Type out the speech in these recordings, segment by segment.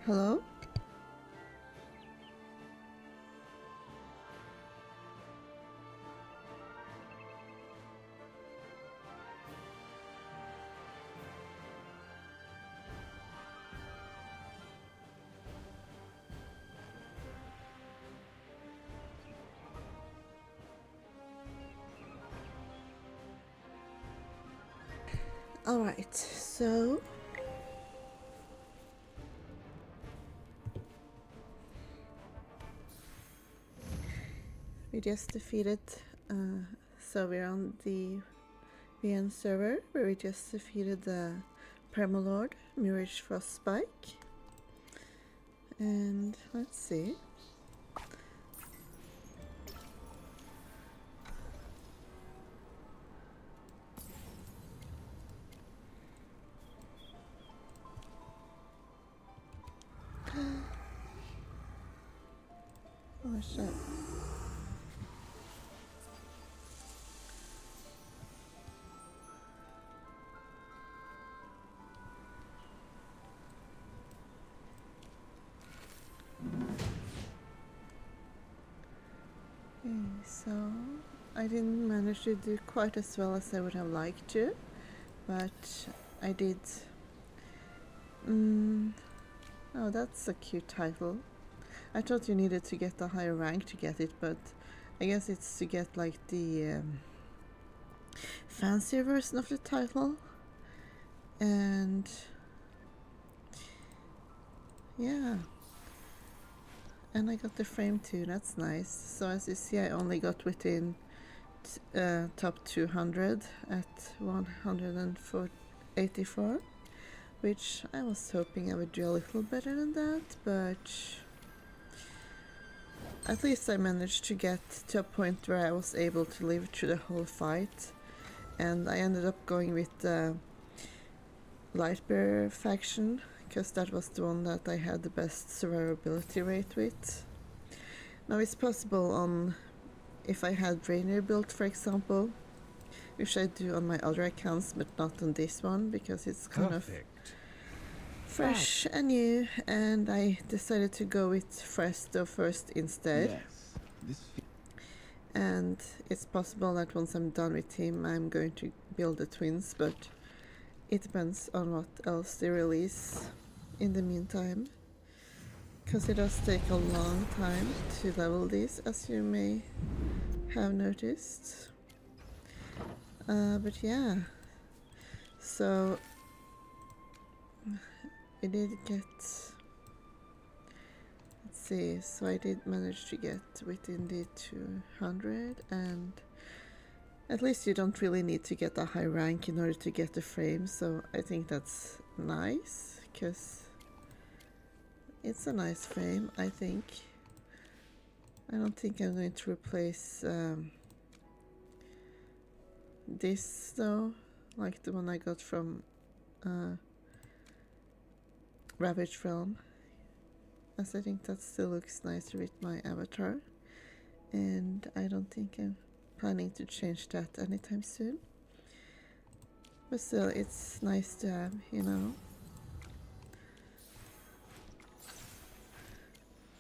Hello? Alright, so we just defeated, so we're on the VN server where we just defeated the Permalord, Mirage Frostspike. And let's see. Oh shit. Okay, so I didn't manage to do quite as well as I would have liked to, but I did. Oh, that's a cute title. I thought you needed to get a higher rank to get it, but I guess it's to get like the fancier version of the title. And yeah, and I got the frame too, that's nice. So as you see, I only got within top 200 at 184, which I was hoping I would do a little better than that, but at least I managed to get to a point where I was able to live through the whole fight, and I ended up going with the Lightbearer faction because that was the one that I had the best survivability rate with. Now it's possible on if I had Rainier built, for example, which I do on my other accounts but not on this one because it's kind of fresh and new, and I decided to go with Fresto first instead. Yes. And it's possible that once I'm done with him I'm going to build the twins, but it depends on what else they release in the meantime, because it does take a long time to level these, as you may have noticed. But yeah, so I did get, let's see, so I did manage to get within the 200, and at least you don't really need to get a high rank in order to get the frame, so I think that's nice, because it's a nice frame, I think. I don't think I'm going to replace this though, like the one I got from Ravage Realm, as I think that still looks nicer with my avatar, and I don't think I'm planning to change that anytime soon. But still, it's nice to have, you know.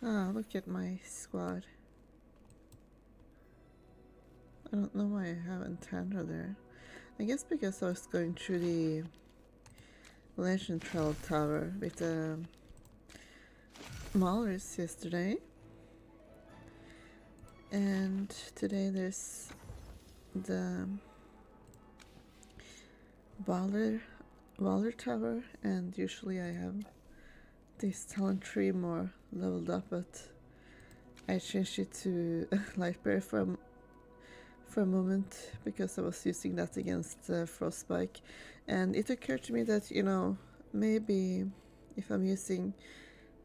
Ah, look at my squad. I don't know why I haven't Tandra there. I guess because I was going through the Legend Trail Tower with the Maulers yesterday. And today there's the Waller Tower, and usually I have this talent tree more leveled up, but I changed it to Lightbearer for a moment because I was using that against Frostspike, and it occurred to me that, you know, maybe if I'm using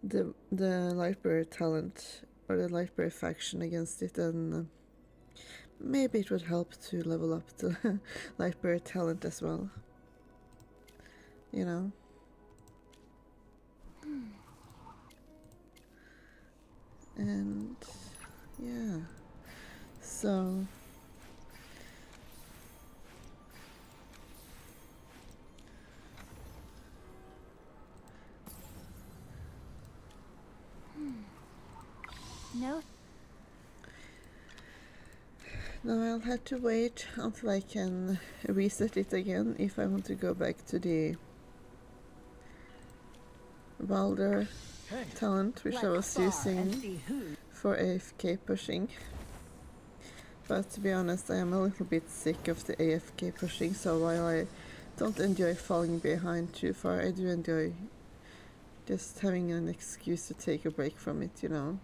the Lightbearer talent or the Lightbearer faction against it, then maybe it would help to level up the Lightbearer talent as well, you know. And yeah, so No. Now I'll have to wait until I can reset it again if I want to go back to the Balder talent, which I was using for AFK pushing. But to be honest, I am a little bit sick of the AFK pushing, so while I don't enjoy falling behind too far, I do enjoy just having an excuse to take a break from it, you know.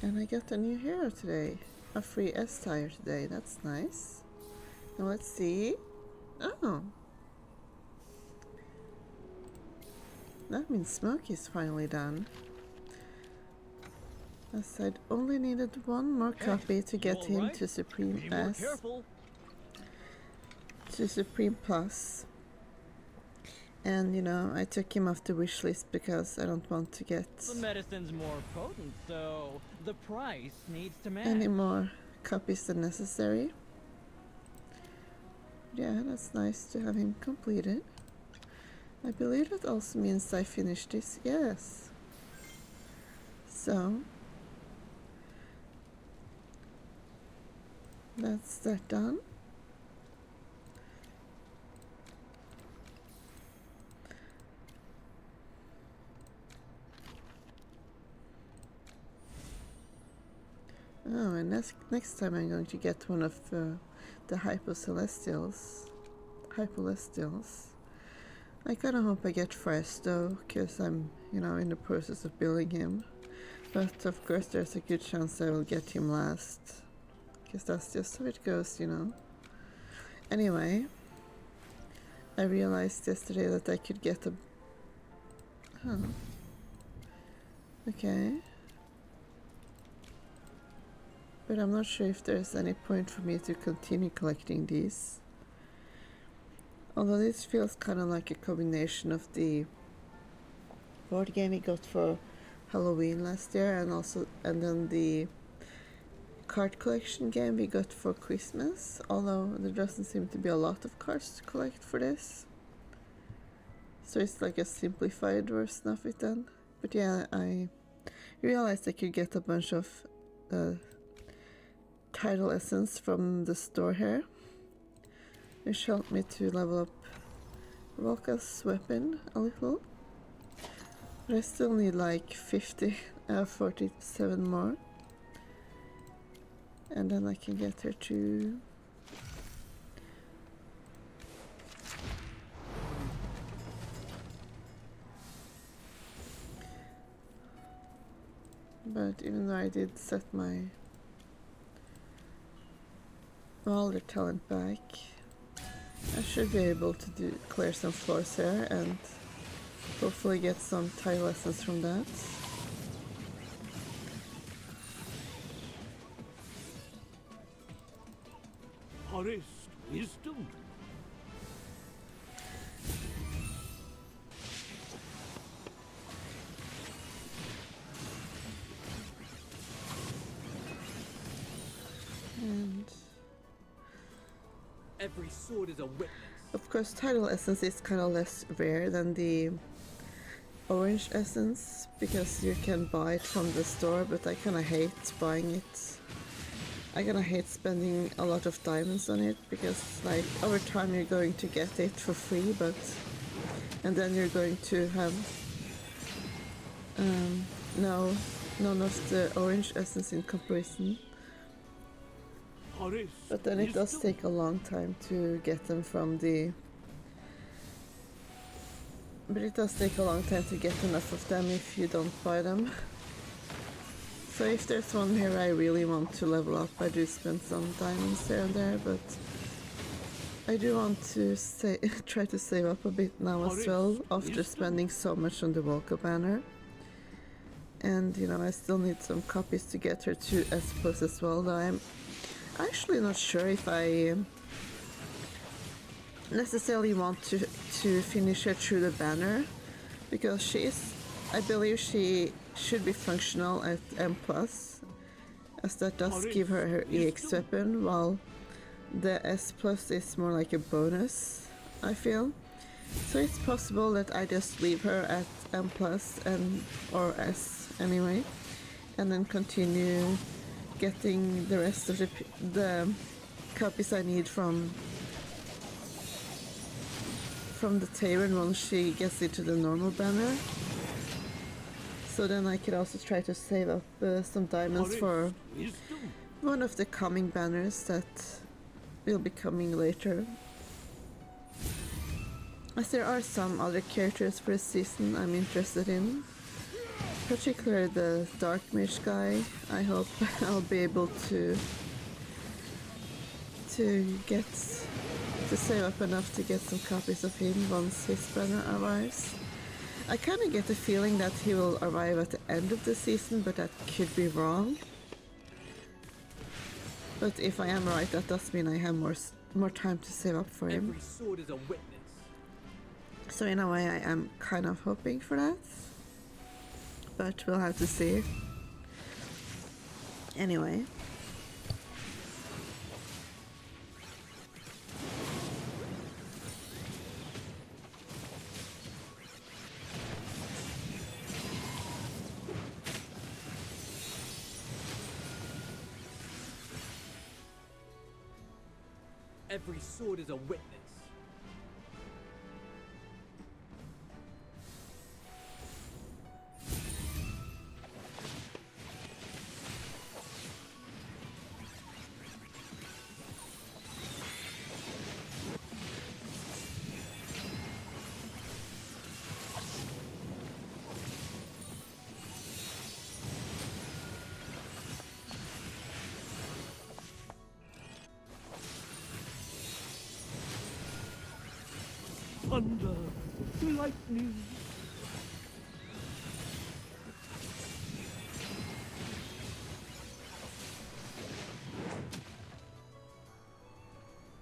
And I got a new hero today, a free S tire today, that's nice. Now let's see. Oh, that means Smoke is finally done. As I'd only needed one more copy to get him to Supreme S. To Supreme Plus. And you know, I took him off the wish list because I don't want to get the medicine's more potent, so the price needs to match. Any more copies than necessary. Yeah, that's nice to have him completed. I believe that also means I finished this, yes. So that's that done. Oh, and next time I'm going to get one of the Hypocelestials. I kinda hope I get first though, because I'm, you know, in the process of building him. But of course there's a good chance I will get him last. Because that's just how it goes, you know. Anyway, I realized yesterday that I could get a... Oh. Okay. But I'm not sure if there's any point for me to continue collecting these. Although this feels kind of like a combination of the board game we got for Halloween last year and then the card collection game we got for Christmas, although there doesn't seem to be a lot of cards to collect for this. So it's like a simplified version of it then. But yeah, I realized I could get a bunch of title essence from the store here, which helped me to level up Volka's weapon a little. But I still need like 47 more. And then I can get her to... But even though I did set my Balder talent back, I should be able to clear some floors here and hopefully get some tile lessons from that. Forest wisdom. And Every sword is a witness. of course, title essence is kind of less rare than the orange essence because you can buy it from the store, but I kind of hate buying it. I kind of hate spending a lot of diamonds on it because, like, over time you're going to get it for free, and then you're going to have none of the orange essence in comparison. But then it does take a long time to get them from the... But it does take a long time to get enough of them if you don't buy them. So if there's one here I really want to level up, I do spend some diamonds here and there, but I do want to try to save up a bit now as well, after spending so much on the Volca banner. And you know, I still need some copies to get her to S plus as well, though I'm actually not sure if I necessarily want to finish her through the banner, because I believe she should be functional at M+, as that does give her EX weapon, while the S+ is more like a bonus I feel. So it's possible that I just leave her at M plus and or S anyway, and then continue getting the rest of the copies I need from the Tavern once she gets into the normal banner. So then I could also try to save up some diamonds for one of the coming banners that will be coming later. As there are some other characters for the season I'm interested in, particularly the Dark Mage guy. I hope I'll be able to get to save up enough to get some copies of him once his banner arrives. I kind of get the feeling that he will arrive at the end of the season, but that could be wrong. But if I am right, that does mean I have more time to save up for him. Every sword is a witness. So in a way I am kind of hoping for that. But we'll have to see. Anyway. Every sword is a witness. Thunder, lightning.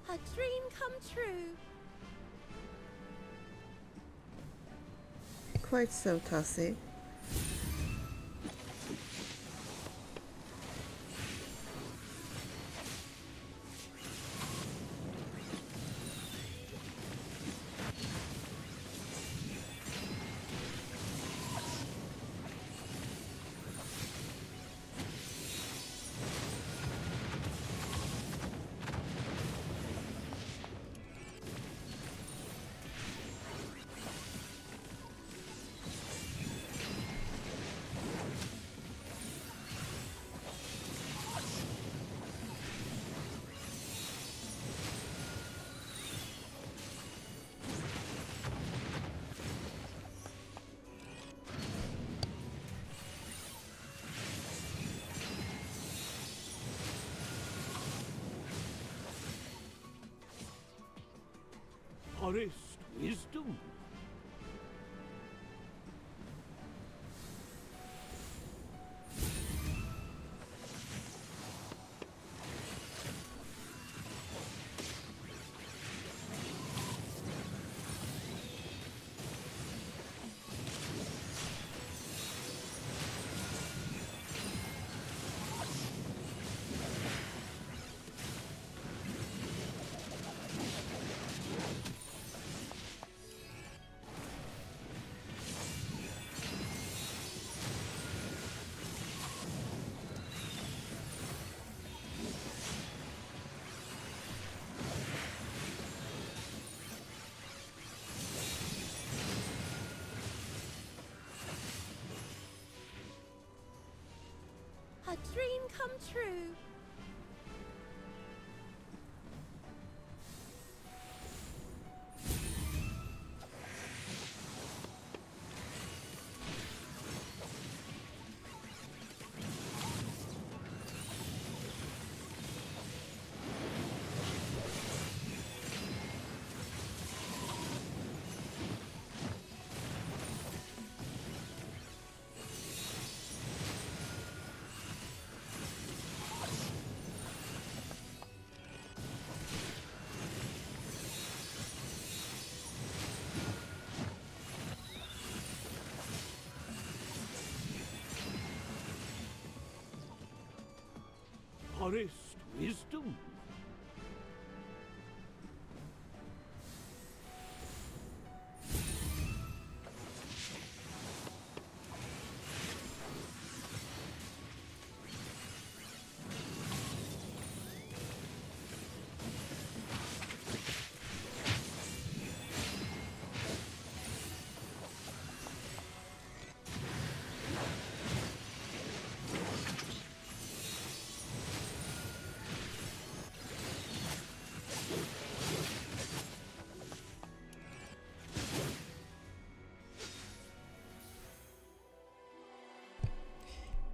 A dream come true. Quite so, Tassie. Forest wisdom. A dream come true. Forest wisdom.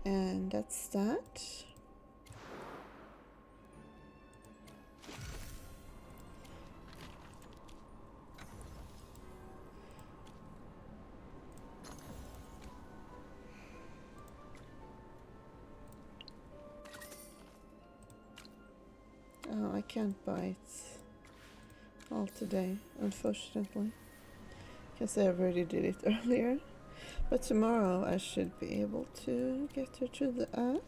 And that's that. Oh, I can't buy it all today, unfortunately, because I already did it earlier. But tomorrow I should be able to get her to the ad,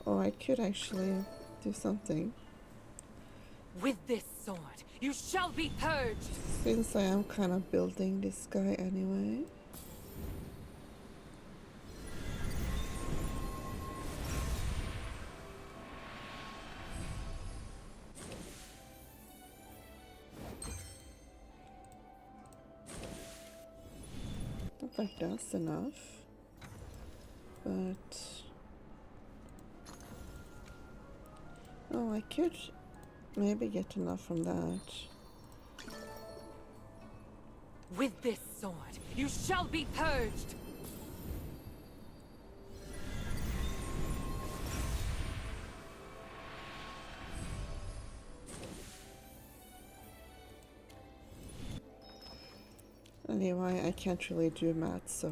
or I could actually do something. With this sword, you shall be purged! Since I am kind of building this guy anyway. Not like that's enough, but oh, I could maybe get enough from that. With this sword, you shall be purged! Anyway, I can't really do math, so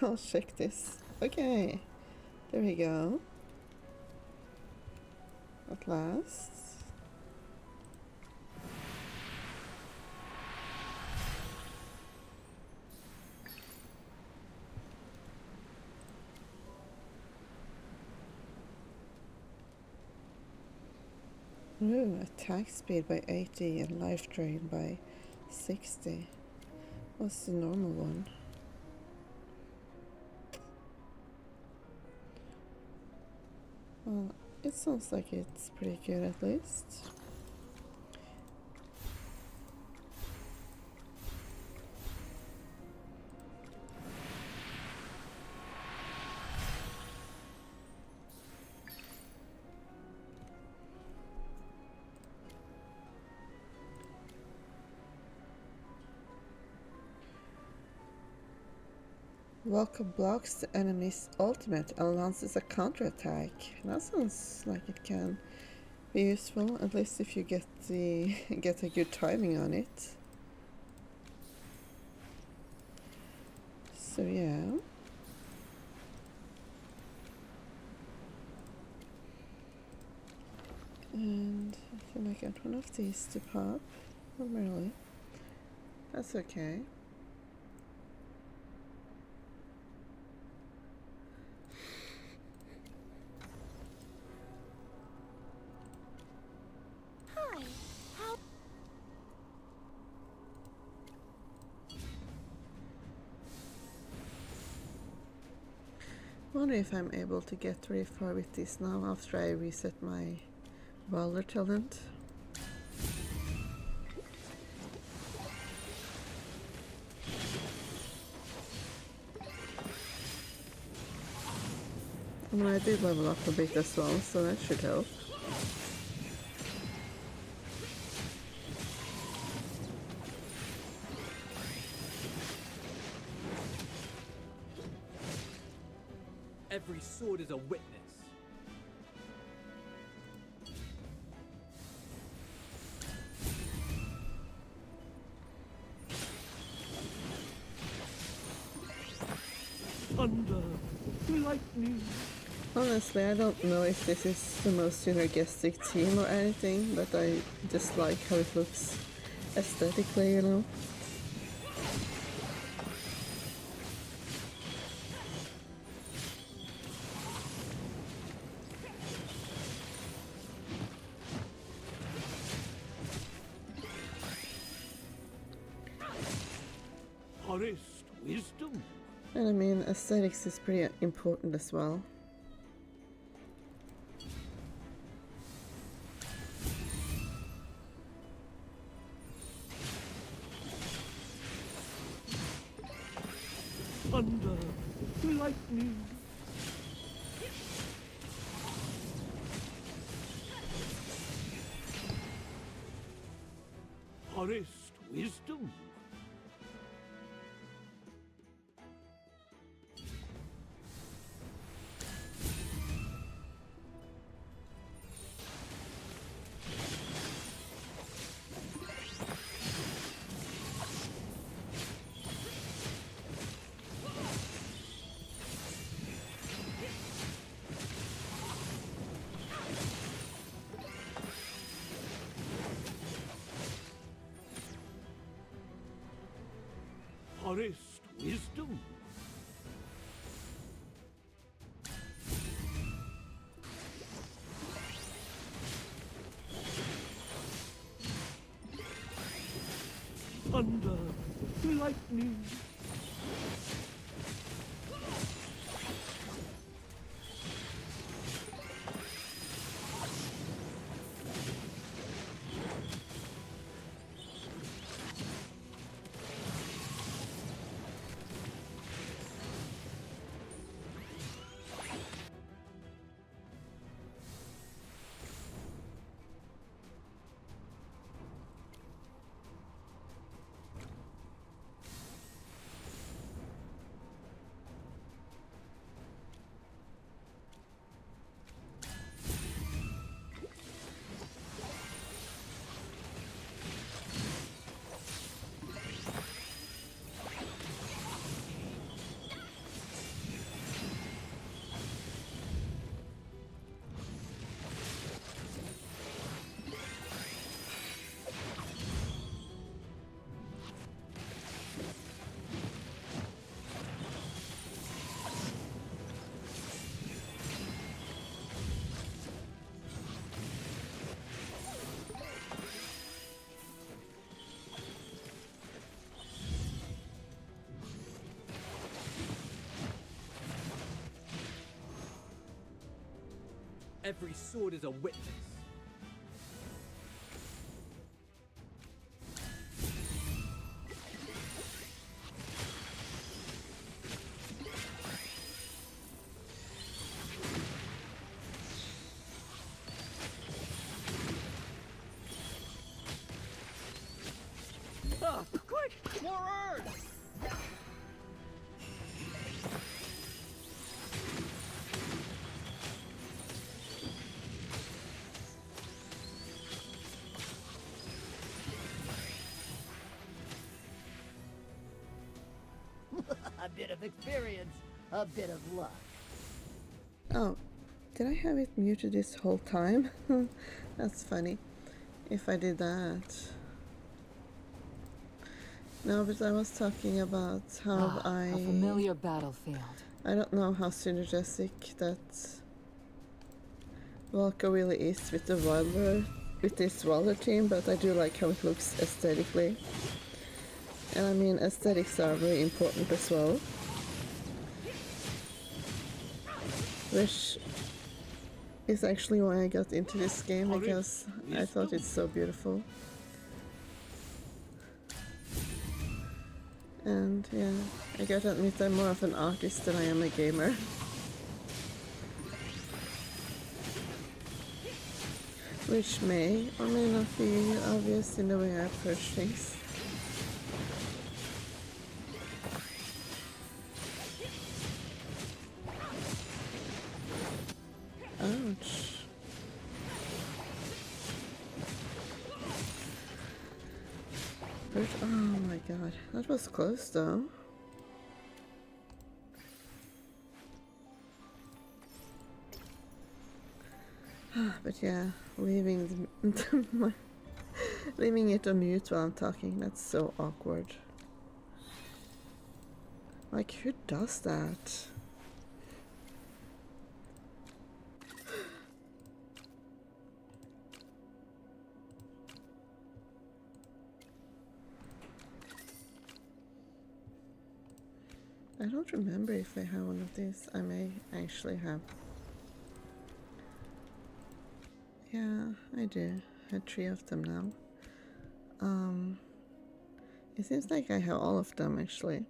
I'll check this. Okay, there we go. At last. Ooh, attack speed by 80 and life drain by 60. What's the normal one? Well, it sounds like it's pretty good at least. Welcome blocks the enemy's ultimate and launches a counterattack. That sounds like it can be useful, at least if you get a good timing on it. So yeah. And I feel like I got one of these to pop. Not really. That's okay. Hi. How? Wonder if I'm able to get very far with this now after I reset my Valor talent. I mean, I did level up a bit as well, so that should help. Every sword is a witness. Thunder, lightning. Honestly, I don't know if this is the most synergistic team or anything, but I just like how it looks aesthetically, you know? Forest wisdom. And I mean, aesthetics is pretty important as well. Thunder, lightning. Forest wisdom. Forest wisdom. Thunder, lightning. Every sword is a witness. Quick! More earth! A bit of experience, a bit of luck. Oh, did I have it muted this whole time? That's funny. If I did that. No, but I was talking about how A familiar battlefield. I don't know how synergistic that Valka really is with the Wilder, with this Wilder team, but I do like how it looks aesthetically. And I mean, aesthetics are very important as well. Which is actually why I got into this game, because I thought it's so beautiful. And yeah, I gotta admit I'm more of an artist than I am a gamer. Which may or may not be obvious in the way I approach things. Ouch. But, oh my god, that was close though. But yeah, leaving leaving it on mute while I'm talking, that's so awkward. Like, who does that? I don't remember if I have one of these. I may actually have. Yeah, I do. I had 3 of them now. It seems like I have all of them actually.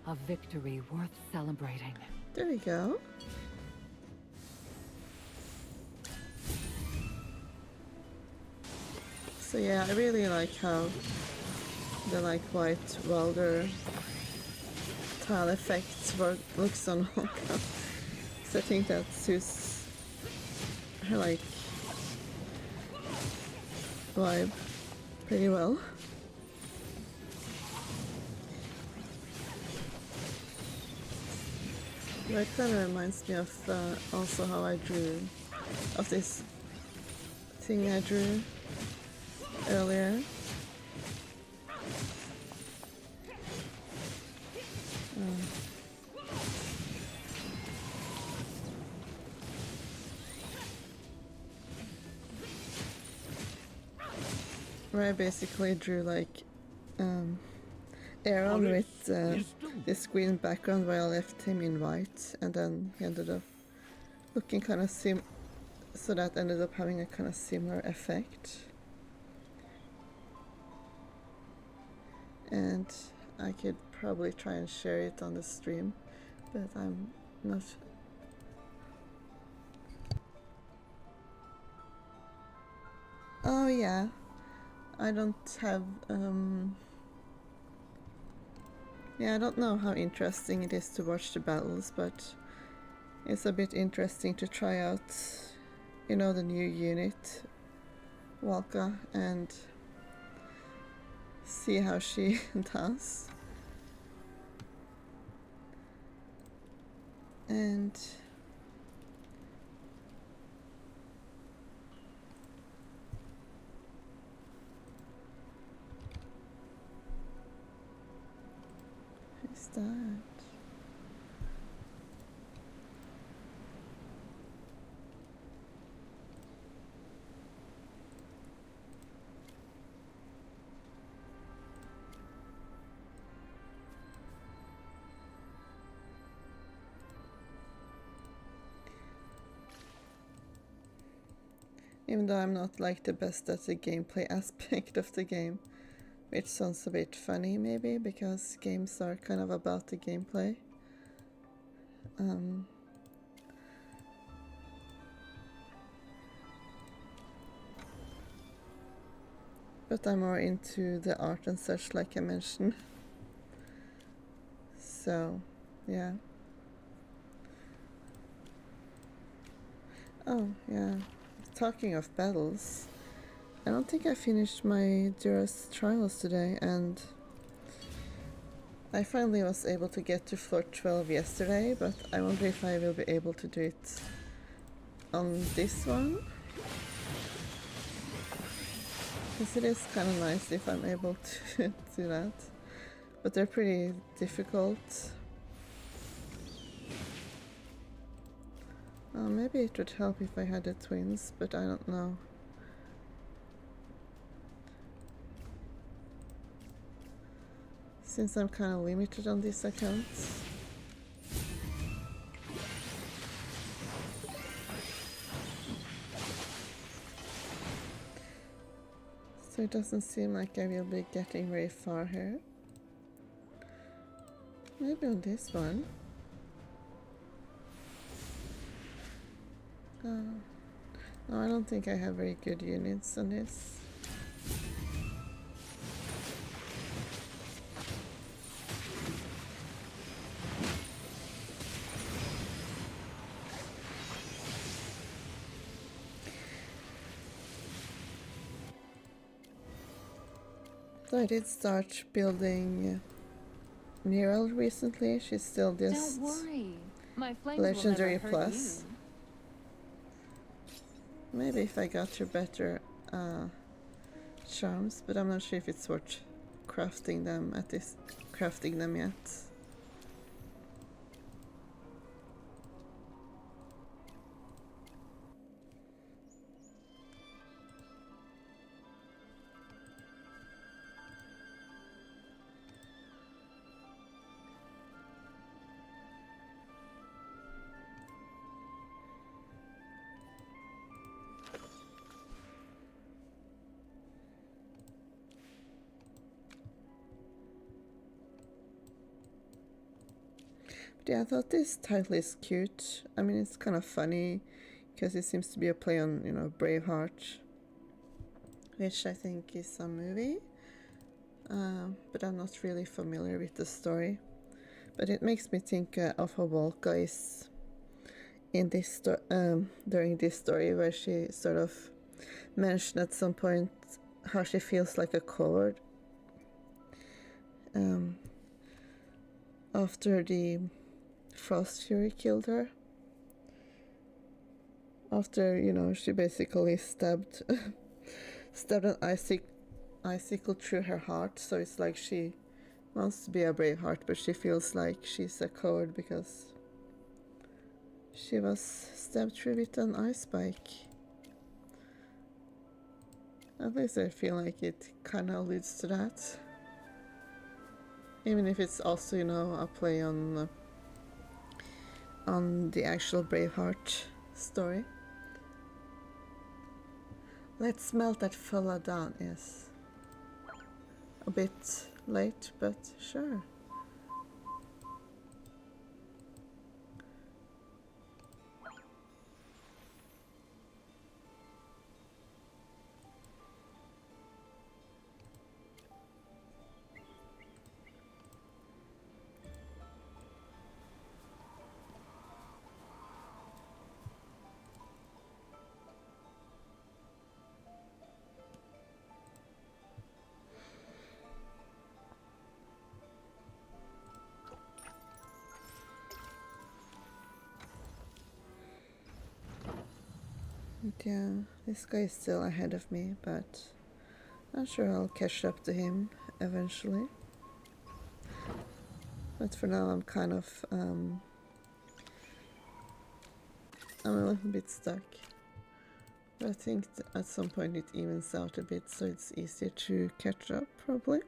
A victory worth celebrating. There we go. So yeah, I really like how the like white welder tile effects looks on Holka. So I think that suits her like vibe pretty well. But it kind of reminds me of also how I drew of this thing I drew earlier. Where I basically drew like Aaron with this green background where I left him in white, and then he ended up looking kind of so that ended up having a kind of similar effect. And I could probably try and share it on the stream, but I'm not. Oh yeah, I don't have yeah, I don't know how interesting it is to watch the battles, but it's a bit interesting to try out, you know, the new unit, Walka, and see how she does. And who's that? Even though I'm not like the best at the gameplay aspect of the game, which sounds a bit funny maybe, because games are kind of about the gameplay. But I'm more into the art and such, like I mentioned. So, yeah. Oh, yeah. Talking of battles, I don't think I finished my Duras trials today, and I finally was able to get to floor 12 yesterday, but I wonder if I will be able to do it on this one. Because it is kind of nice if I'm able to do that, but they're pretty difficult. Maybe it would help if I had the twins, but I don't know. Since I'm kind of limited on these accounts. So it doesn't seem like I will be getting very far here. Maybe on this one. No, I don't think I have very good units on this. So I did start building Mural recently. She's still just Don't worry. My flames Legendary will never hurt Plus. you. Maybe if I got her better charms, but I'm not sure if it's worth crafting them yet. Yeah, I thought this title is cute. I mean, it's kind of funny because it seems to be a play on, you know, Braveheart, which I think is a movie, but I'm not really familiar with the story. But it makes me think of how Volka is in this during this story, where she sort of mentioned at some point how she feels like a coward after the Frost Fury killed her. After, you know, she basically stabbed an icicle through her heart, so it's like she wants to be a brave heart, but she feels like she's a coward because she was stabbed through with an ice spike. At least I feel like it kind of alludes to that. Even if it's also, you know, a play on the actual Braveheart story. Let's melt that fella down, yes. A bit late, but sure. Yeah, this guy is still ahead of me, but I'm sure I'll catch up to him eventually. But for now I'm kind of I'm a little bit stuck. But I think at some point it evens out a bit, so it's easier to catch up, probably.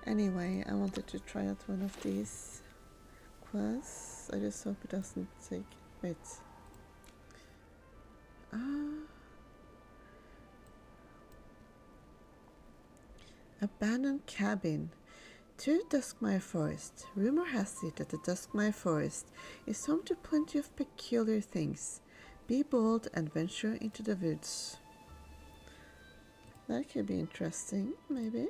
Anyway, I wanted to try out one of these quests. I just hope it doesn't take... Wait. Abandoned cabin. To Duskmire Forest. Rumor has it that the Duskmire Forest is home to plenty of peculiar things. Be bold and venture into the woods. That could be interesting, maybe.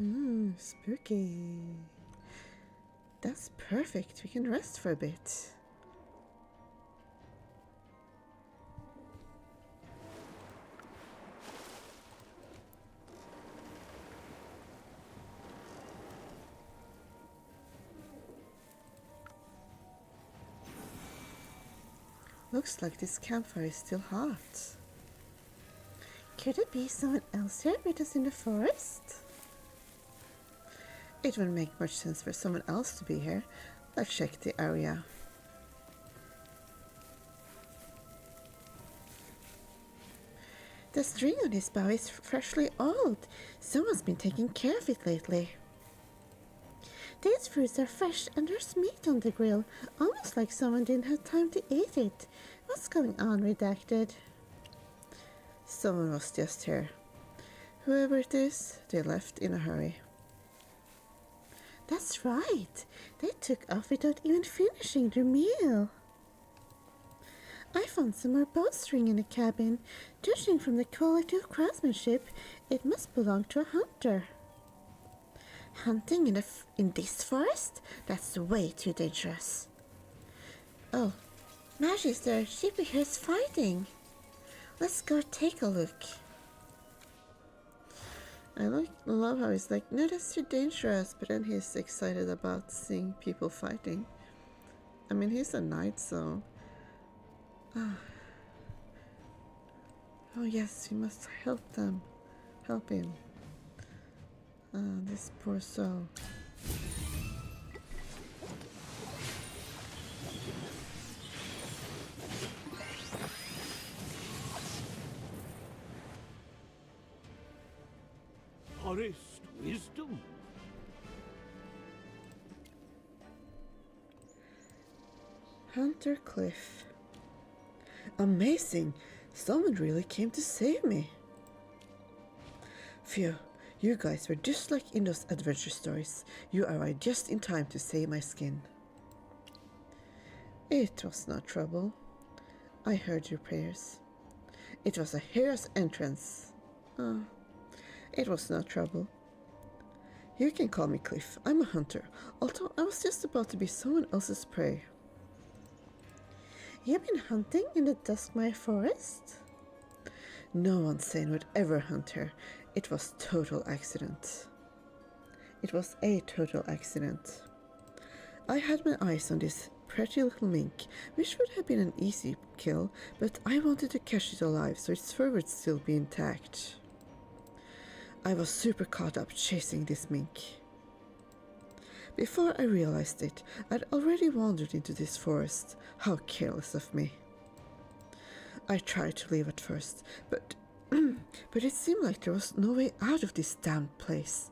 Ooh, spooky. That's perfect. We can rest for a bit. Looks like this campfire is still hot. Could it be someone else here with us in the forest? It wouldn't make much sense for someone else to be here. Let's check the area. The string on his bow is freshly oiled. Someone's been taking care of it lately. These fruits are fresh and there's meat on the grill, almost like someone didn't have time to eat it. What's going on, Redacted? Someone was just here. Whoever it is, they left in a hurry. That's right. They took off without even finishing their meal. I found some more bowstring in the cabin. Judging from the quality of craftsmanship, it must belong to a hunter. Hunting in this forest? That's way too dangerous. Oh, Magister, Sheepy here's fighting. Let's go take a look. I love how he's like, no, that's too dangerous, but then he's excited about seeing people fighting. I mean, he's a knight, so... Oh yes, we must help them. Help him. This poor soul. Forest wisdom. Hunter Cliff. Amazing! Someone really came to save me. Phew, you guys were just like in those adventure stories. You arrived just in time to save my skin. It was no trouble. I heard your prayers. It was a hero's entrance. Oh, it was no trouble. You can call me Cliff. I'm a hunter, although I was just about to be someone else's prey. You've been hunting in the Duskmire Forest? No one sane would ever hunt her. It was total accident. It was a total accident. I had my eyes on this pretty little mink, which would have been an easy kill, but I wanted to catch it alive so its fur would still be intact. I was super caught up chasing this mink. Before I realized it, I'd already wandered into this forest. How careless of me. I tried to leave at first, but it seemed like there was no way out of this damned place.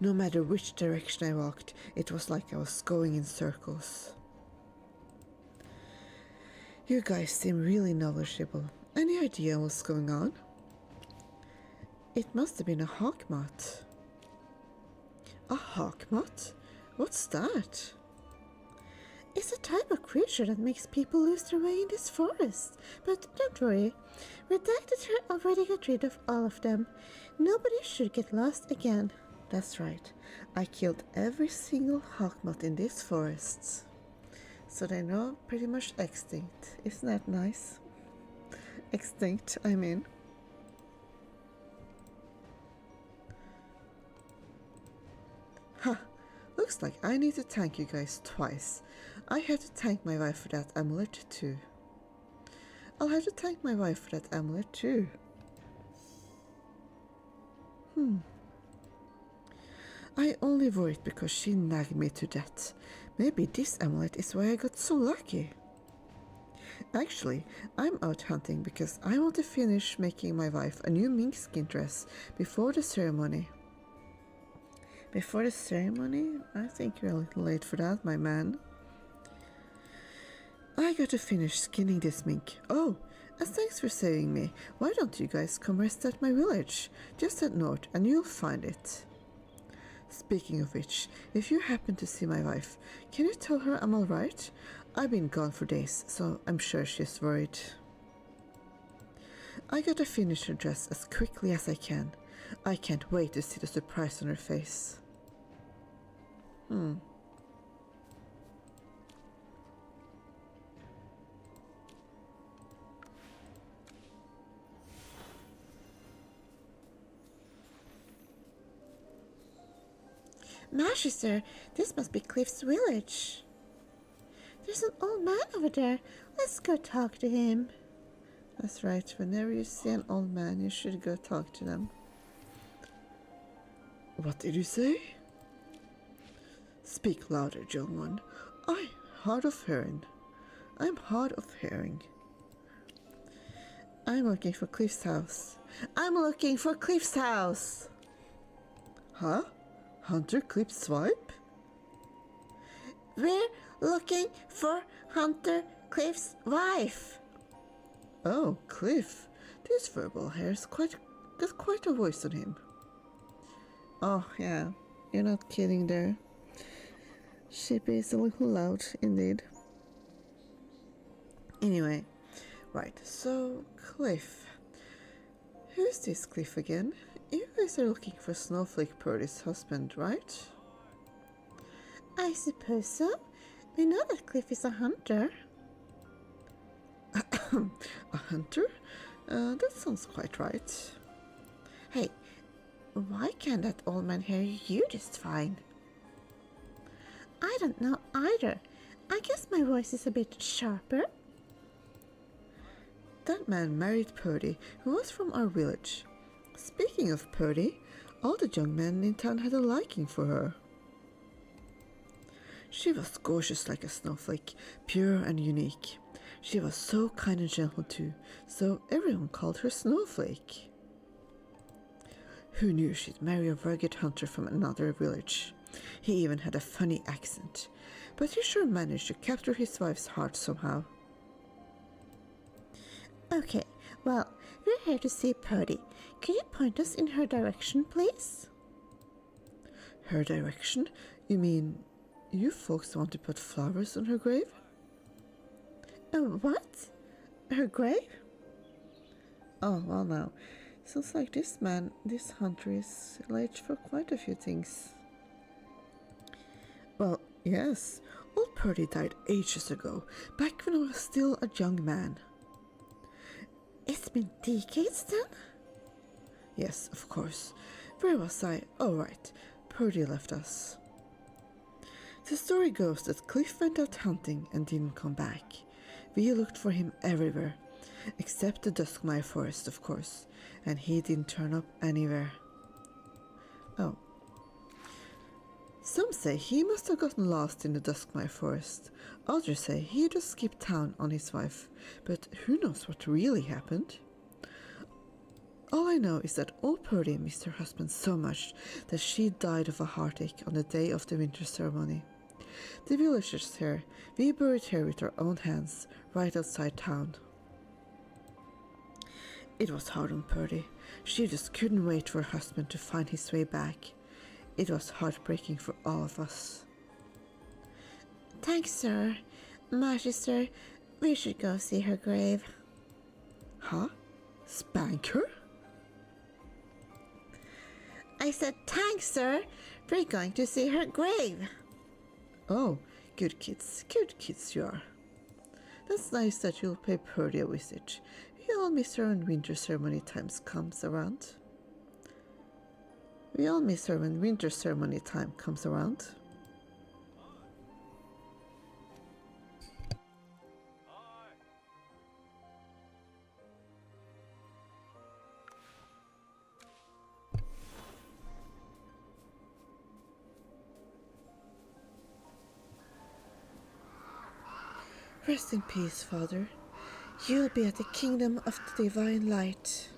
No matter which direction I walked, it was like I was going in circles. You guys seem really knowledgeable. Any idea what's going on? It must have been a hawkmoth. A hawkmoth? What's that? It's a type of creature that makes people lose their way in this forest. But don't worry, Redacted here already got rid of all of them. Nobody should get lost again. That's right, I killed every single hawkmoth in this forest. So they're now pretty much extinct. Isn't that nice? Extinct, I mean. Huh. Looks like I need to thank you guys twice. I had to thank my wife for that amulet too. I'll have to thank my wife for that amulet too. I only worried because she nagged me to death. Maybe this amulet is why I got so lucky. Actually, I'm out hunting because I want to finish making my wife a new mink skin dress before the ceremony. Before the ceremony? I think you're a little late for that, my man. I got to finish skinning this mink. Oh, as thanks for saving me, why don't you guys come rest at my village? Just head north and you'll find it. Speaking of which, if you happen to see my wife, can you tell her I'm alright? I've been gone for days, so I'm sure she's worried. I gotta finish her dress as quickly as I can. I can't wait to see the surprise on her face. Magister, this must be Cliff's village. There's an old man over there. Let's go talk to him. That's right, whenever you see an old man, you should go talk to them. What did you say? Speak louder, young one. I'm hard of hearing. I'm looking for Cliff's house. Huh? Hunter Cliff Swipe? We're looking for Hunter Cliff's wife. Oh, Cliff. This verbal hair's got quite a voice on him. Oh, yeah. You're not kidding there. Shippy is a little loud, indeed. Anyway, right, so Cliff. Who's this Cliff again? You guys are looking for Snowflake Purdy's husband, right? I suppose so. We know that Cliff is a hunter. A hunter? That sounds quite right. Hey, why can't that old man hear you just fine? I don't know either. I guess my voice is a bit sharper. That man married Purdy, who was from our village. Speaking of Purdy, all the young men in town had a liking for her. She was gorgeous like a snowflake, pure and unique. She was so kind and gentle too, so everyone called her Snowflake. Who knew she'd marry a rugged hunter from another village? He even had a funny accent, but he sure managed to capture his wife's heart somehow. Okay, well, we're here to see Purdy. Can you point us in her direction, please? Her direction? You mean you folks want to put flowers on her grave? What? Her grave? Oh, well now. Sounds like this hunter is late for quite a few things. Well, yes. Old Purdy died ages ago, back when I was still a young man. It's been decades then? Yes, of course. Where was I? Oh, right. Purdy left us. The story goes that Cliff went out hunting and didn't come back. We looked for him everywhere, except the Duskmire Forest, of course, and he didn't turn up anywhere. Oh. Some say he must have gotten lost in the Duskmire Forest. Others say he just skipped town on his wife, but who knows what really happened? All I know is that old Purdy missed her husband so much that she died of a heartache on the day of the winter ceremony. The villagers here, we buried her with our own hands, right outside town. It was hard on Purdy. She just couldn't wait for her husband to find his way back. It was heartbreaking for all of us. Thanks, sir. Magister, we should go see her grave. Huh? Spank her? I said thanks, sir. We're going to see her grave. Oh, good kids you are. That's nice that you'll pay Purdy a visit. We all miss her when winter ceremony time comes around. Rest in peace, Father. You'll be at the kingdom of the divine light.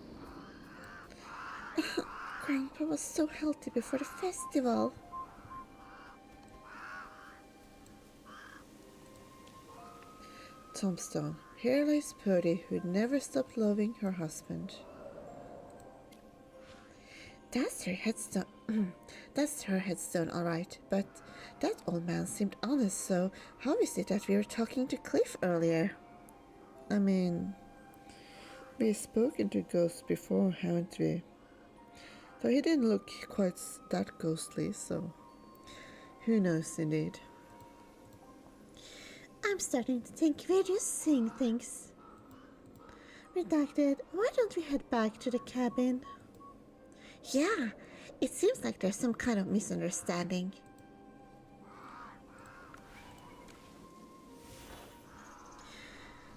Grandpa was so healthy before the festival. Tombstone. Here lies Purdy, who'd never stopped loving her husband. That's her headstone. That's her headstone, all right. But that old man seemed honest, so how is it that we were talking to Cliff earlier? I mean, we've spoken to ghosts before, haven't we? Though he didn't look quite that ghostly, so who knows indeed. I'm starting to think we're just seeing things. Redacted, why don't we head back to the cabin? Yeah, it seems like there's some kind of misunderstanding.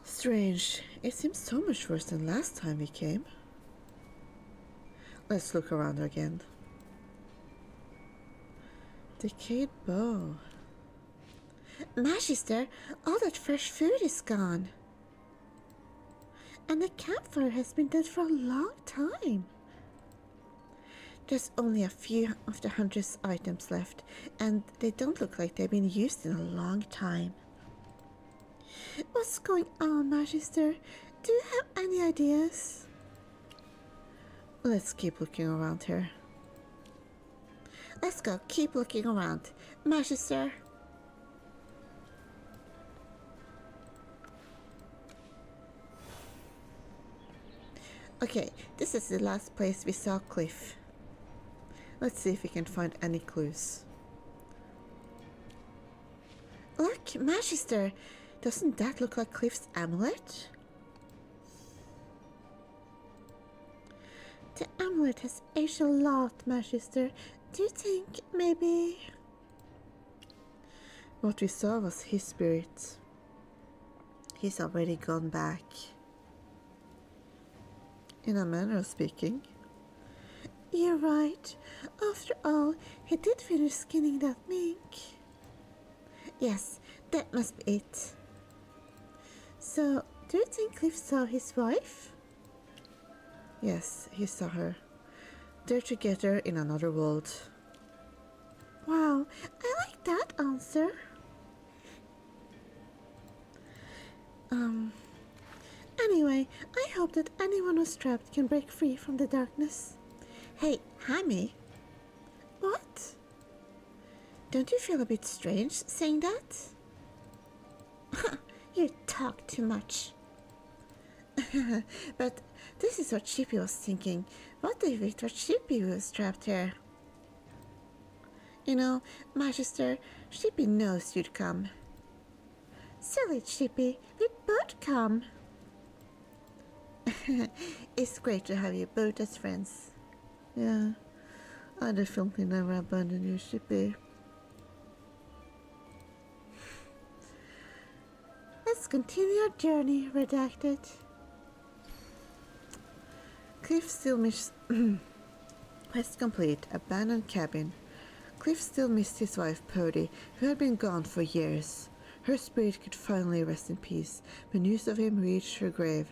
Strange. It seems so much worse than last time we came. Let's look around again. Decayed bow. Magister, all that fresh food is gone. And the campfire has been dead for a long time. There's only a few of the hunter's items left, and they don't look like they've been used in a long time. What's going on, Magister? Do you have any ideas? Let's keep looking around here. Let's go, keep looking around. Magister. Okay, this is the last place we saw Cliff. Let's see if we can find any clues. Look, Magister! Doesn't that look like Cliff's amulet? The amulet has aged a lot, Magister. Do you think maybe... What we saw was his spirit. He's already gone back. In a manner of speaking. You're right. After all, he did finish skinning that mink. Yes, that must be it. So, do you think Cliff saw his wife? Yes, he saw her. They're together in another world. Wow, I like that answer. Anyway, I hope that anyone who's trapped can break free from the darkness. Hey, Hammy. What? Don't you feel a bit strange saying that? You talk too much. But this is what Chippy was thinking. What if it was Chippy who was trapped here? You know, Magister, Chippy knows you'd come. Silly Chippy, we'd both come. It's great to have you both as friends. Yeah, I definitely never abandon you, Chippy. Let's continue our journey, Redacted. Cliff still missed... Quest complete. Abandoned cabin. Cliff still missed his wife, Purdy, who had been gone for years. Her spirit could finally rest in peace when news of him reached her grave.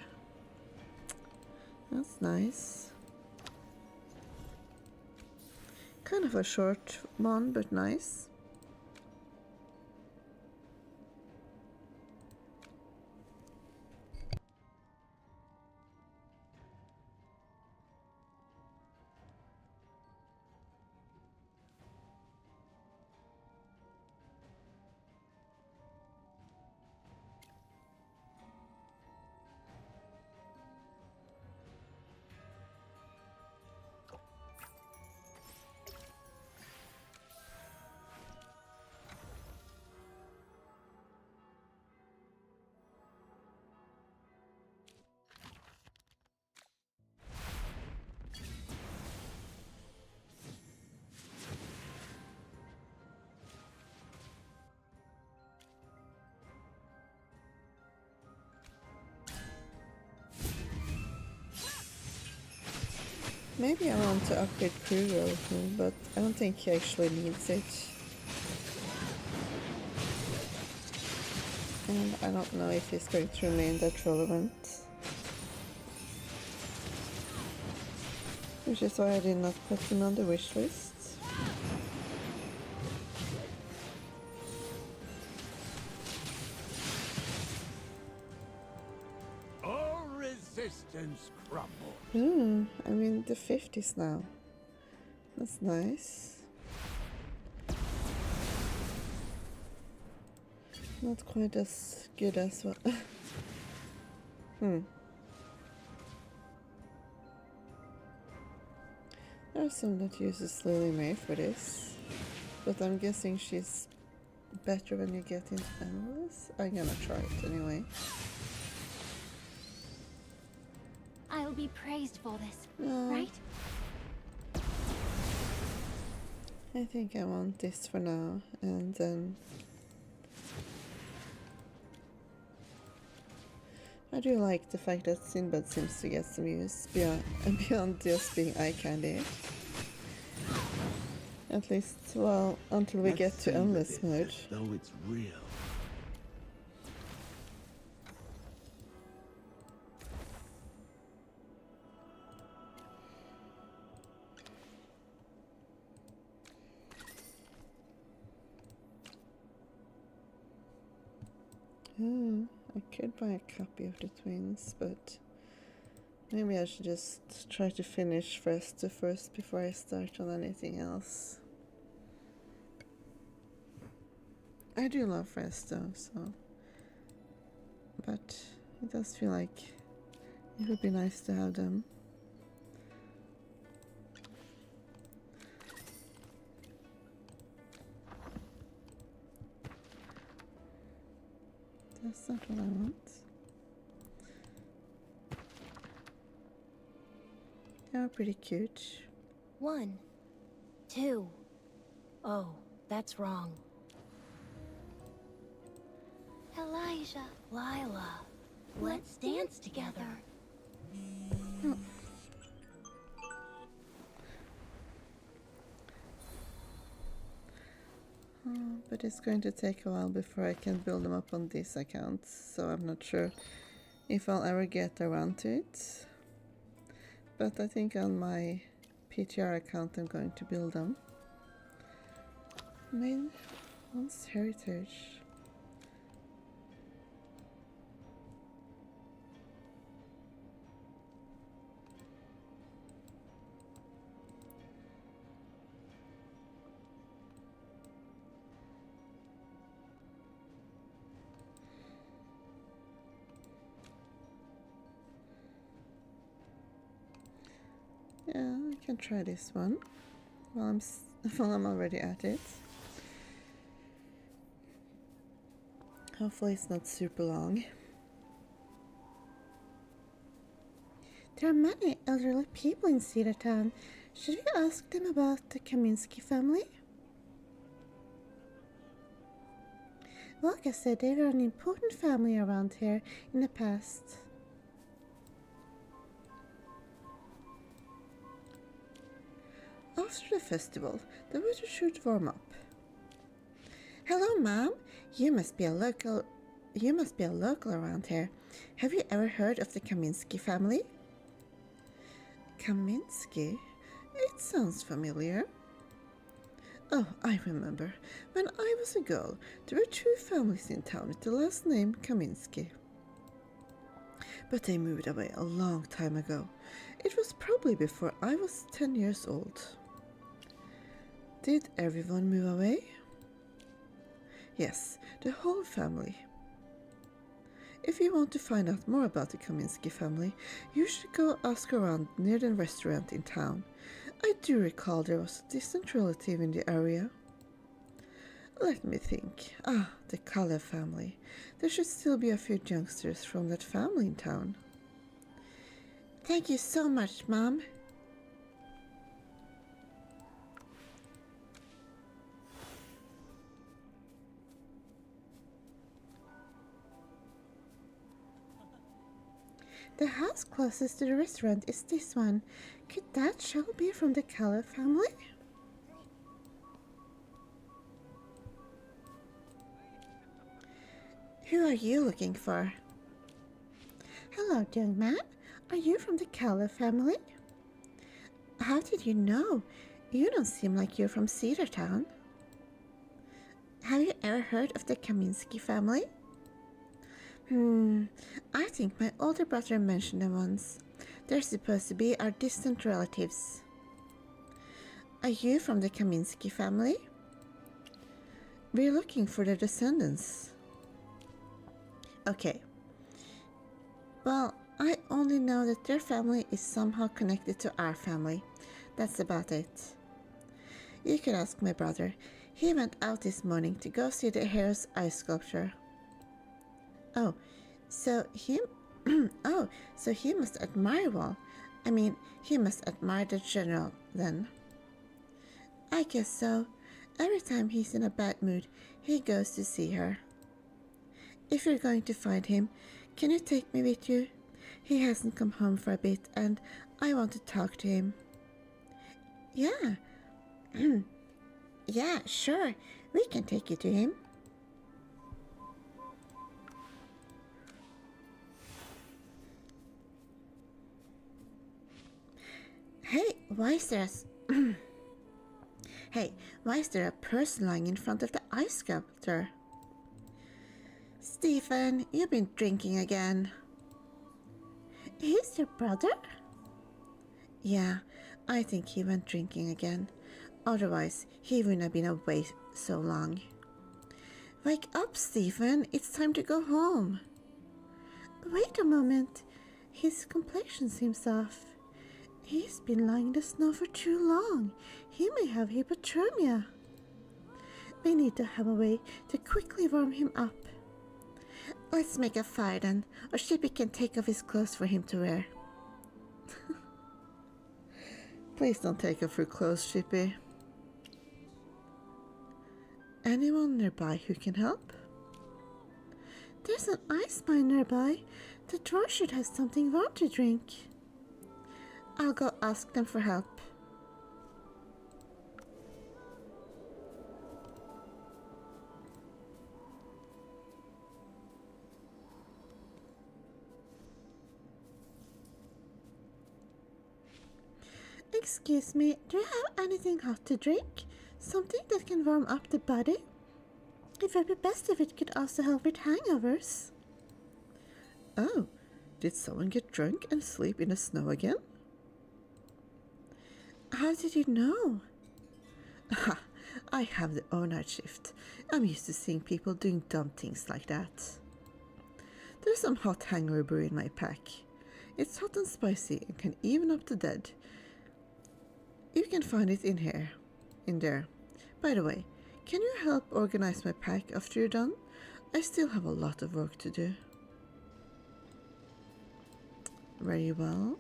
That's nice. Kind of a short one, but nice. Maybe I want to upgrade crew role, but I don't think he actually needs it. And I don't know if he's going to remain that relevant. Which is why I did not put him on the wish list. All resistance crumbles. I'm in the 50s now. That's nice. Not quite as good as what. There are some that uses Lily May for this, but I'm guessing she's better when you get into Endless. I'm gonna try it anyway. I'll be praised for this, No, right? I think I want this for now, and then I do like the fact that Sinbad seems to get some use beyond just being eye candy. At least, well, until we get to Endless mode. Though it's real. I could buy a copy of the twins, but maybe I should just try to finish Fresta first before I start on anything else. I do love Fresta, so... But it does feel like it would be nice to have them. That's not what I want. They are pretty cute. 1, 2. Oh, that's wrong. Elijah. Lila, let's dance together. But it's going to take a while before I can build them up on these accounts, so I'm not sure if I'll ever get around to it. But I think on my PTR account I'm going to build them. Main one's heritage. Yeah, I can try this one while while I'm already at it. Hopefully it's not super long. There are many elderly people in Cedar Town. Should we ask them about the Kaminsky family? Volga said they were an important family around here in the past. After the festival, the weather should warm up. Hello, Mom. You must be a local around here. Have you ever heard of the Kaminsky family? Kaminsky? It sounds familiar. Oh, I remember. When I was a girl, there were 2 families in town with the last name Kaminsky. But they moved away a long time ago. It was probably before I was 10 years old. Did everyone move away? Yes, the whole family. If you want to find out more about the Kaminsky family, you should go ask around near the restaurant in town. I do recall there was a distant relative in the area. Let me think. The Kalle family. There should still be a few youngsters from that family in town. Thank you so much, Mom. The house closest to the restaurant is this one. Could that show be from the Kalle family? Who are you looking for? Hello, young man. Are you from the Kalle family? How did you know? You don't seem like you're from Cedar Town. Have you ever heard of the Kaminsky family? I think my older brother mentioned them once. They're supposed to be our distant relatives. Are you from the Kaminsky family? We're looking for their descendants. Okay. Well, I only know that their family is somehow connected to our family. That's about it. You can ask my brother. He went out this morning to go see the hero's ice sculpture. Oh, so he must admire Wall. I mean, he must admire the general, then. I guess so. Every time he's in a bad mood, he goes to see her. If you're going to find him, can you take me with you? He hasn't come home for a bit, and I want to talk to him. Yeah. Yeah, sure. We can take you to him. Hey, why is there a person lying in front of the ice sculptor? Stephen, you've been drinking again. He's your brother? Yeah, I think he went drinking again. Otherwise, he wouldn't have been away so long. Wake up, Stephen. It's time to go home. Wait a moment. His complexion seems off. He's been lying in the snow for too long. He may have hypothermia. We need to have a way to quickly warm him up. Let's make a fire then, or Shippy can take off his clothes for him to wear. Please don't take off your clothes, Shippy. Anyone nearby who can help? There's an ice mine nearby. The drawer should have something warm to drink. I'll go ask them for help. Excuse me, do you have anything hot to drink? Something that can warm up the body? It would be best if it could also help with hangovers. Oh, did someone get drunk and sleep in the snow again? How did you know? Ha! I have the overnight shift. I'm used to seeing people doing dumb things like that. There's some hot hangover brew in my pack. It's hot and spicy and can even up the dead. You can find it in there. By the way, can you help organize my pack after you're done? I still have a lot of work to do. Very well.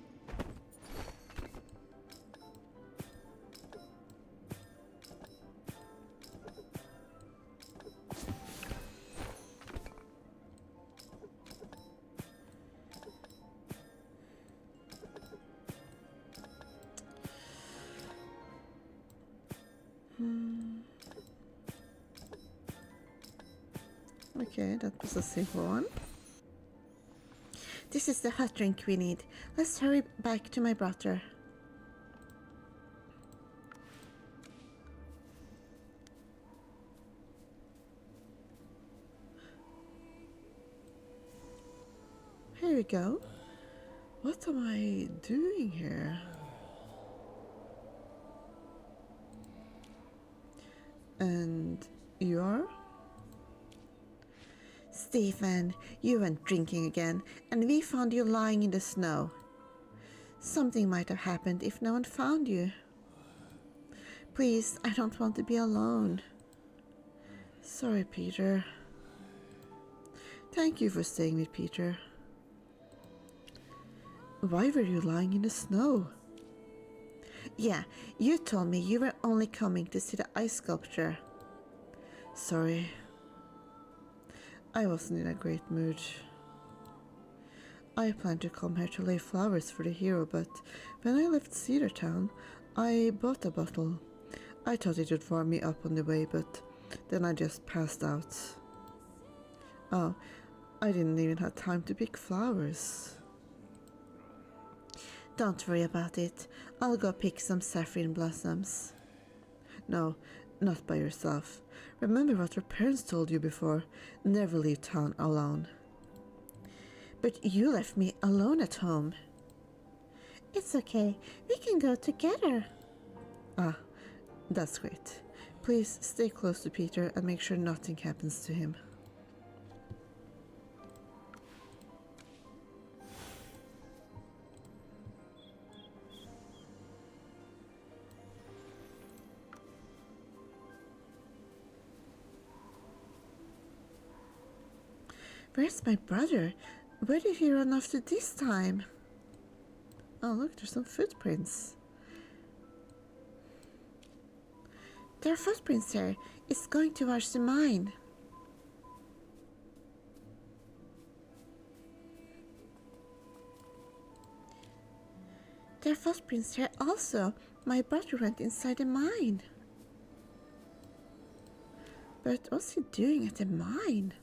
Okay, that was a simple one. This is the hot drink we need. Let's hurry back to my brother. Here we go. What am I doing here? And you are? Stephen, you went drinking again, and we found you lying in the snow. Something might have happened if no one found you. Please, I don't want to be alone. Sorry, Peter. Thank you for staying with Peter. Why were you lying in the snow? Yeah, you told me you were only coming to see the ice sculpture. Sorry. I wasn't in a great mood. I planned to come here to lay flowers for the hero, but when I left Cedar Town, I bought a bottle. I thought it would warm me up on the way, but then I just passed out. Oh, I didn't even have time to pick flowers. Don't worry about it. I'll go pick some saffron blossoms. No, not by yourself. Remember what your parents told you before. Never leave town alone. But you left me alone at home. It's okay. We can go together. Ah, that's great. Please stay close to Peter and make sure nothing happens to him. Where's my brother? Where did he run off to this time? Oh, look, there's some footprints. There are footprints there. It's going towards the mine. There are footprints there also. My brother went inside the mine. But what's he doing at the mine?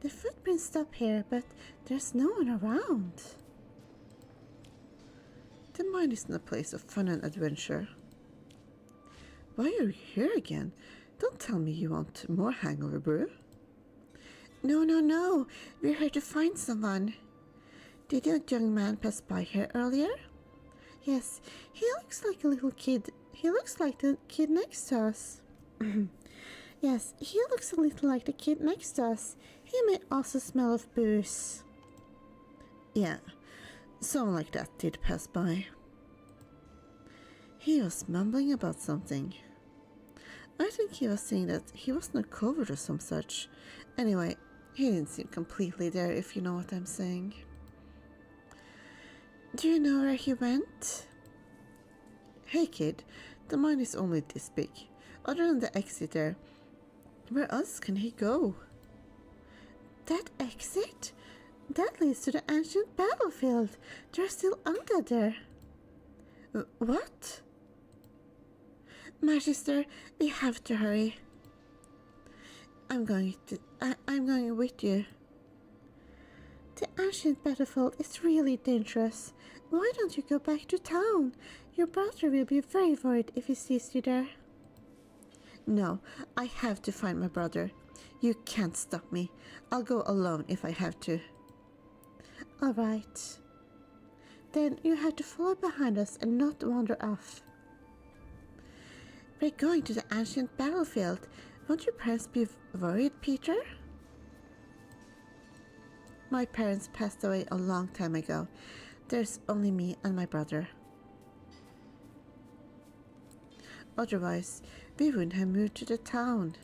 The footprints stop here, but there's no one around. The mine isn't a place of fun and adventure. Why are you here again? Don't tell me you want more hangover brew. No. We're here to find someone. Did a young man pass by here earlier? Yes, he looks like a little kid. He looks like the kid next to us. Yes, he looks a little like the kid next to us. He may also smell of booze. Yeah, someone like that did pass by. He was mumbling about something. I think he was saying that he wasn't covered or some such. Anyway, he didn't seem completely there, if you know what I'm saying. Do you know where he went? Hey kid, the mine is only this big. Other than the exit there, where else can he go? That exit? That leads to the ancient battlefield. There's still undead there. What? My sister, we have to hurry. I'm going with you. The ancient battlefield is really dangerous. Why don't you go back to town? Your brother will be very worried if he sees you there. No, I have to find my brother. You can't stop me. I'll go alone if I have to. Alright. Then you have to follow behind us and not wander off. We're going to the ancient battlefield. Won't your parents be worried, Peter? My parents passed away a long time ago. There's only me and my brother. Otherwise, we wouldn't have moved to the town.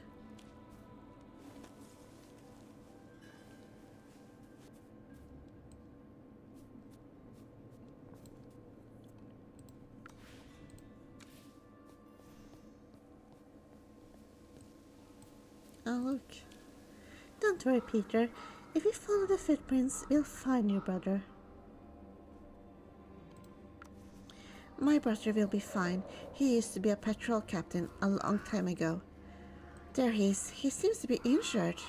Oh, look. Don't worry, Peter. If we follow the footprints, we'll find your brother. My brother will be fine. He used to be a patrol captain a long time ago. There he is. He seems to be injured.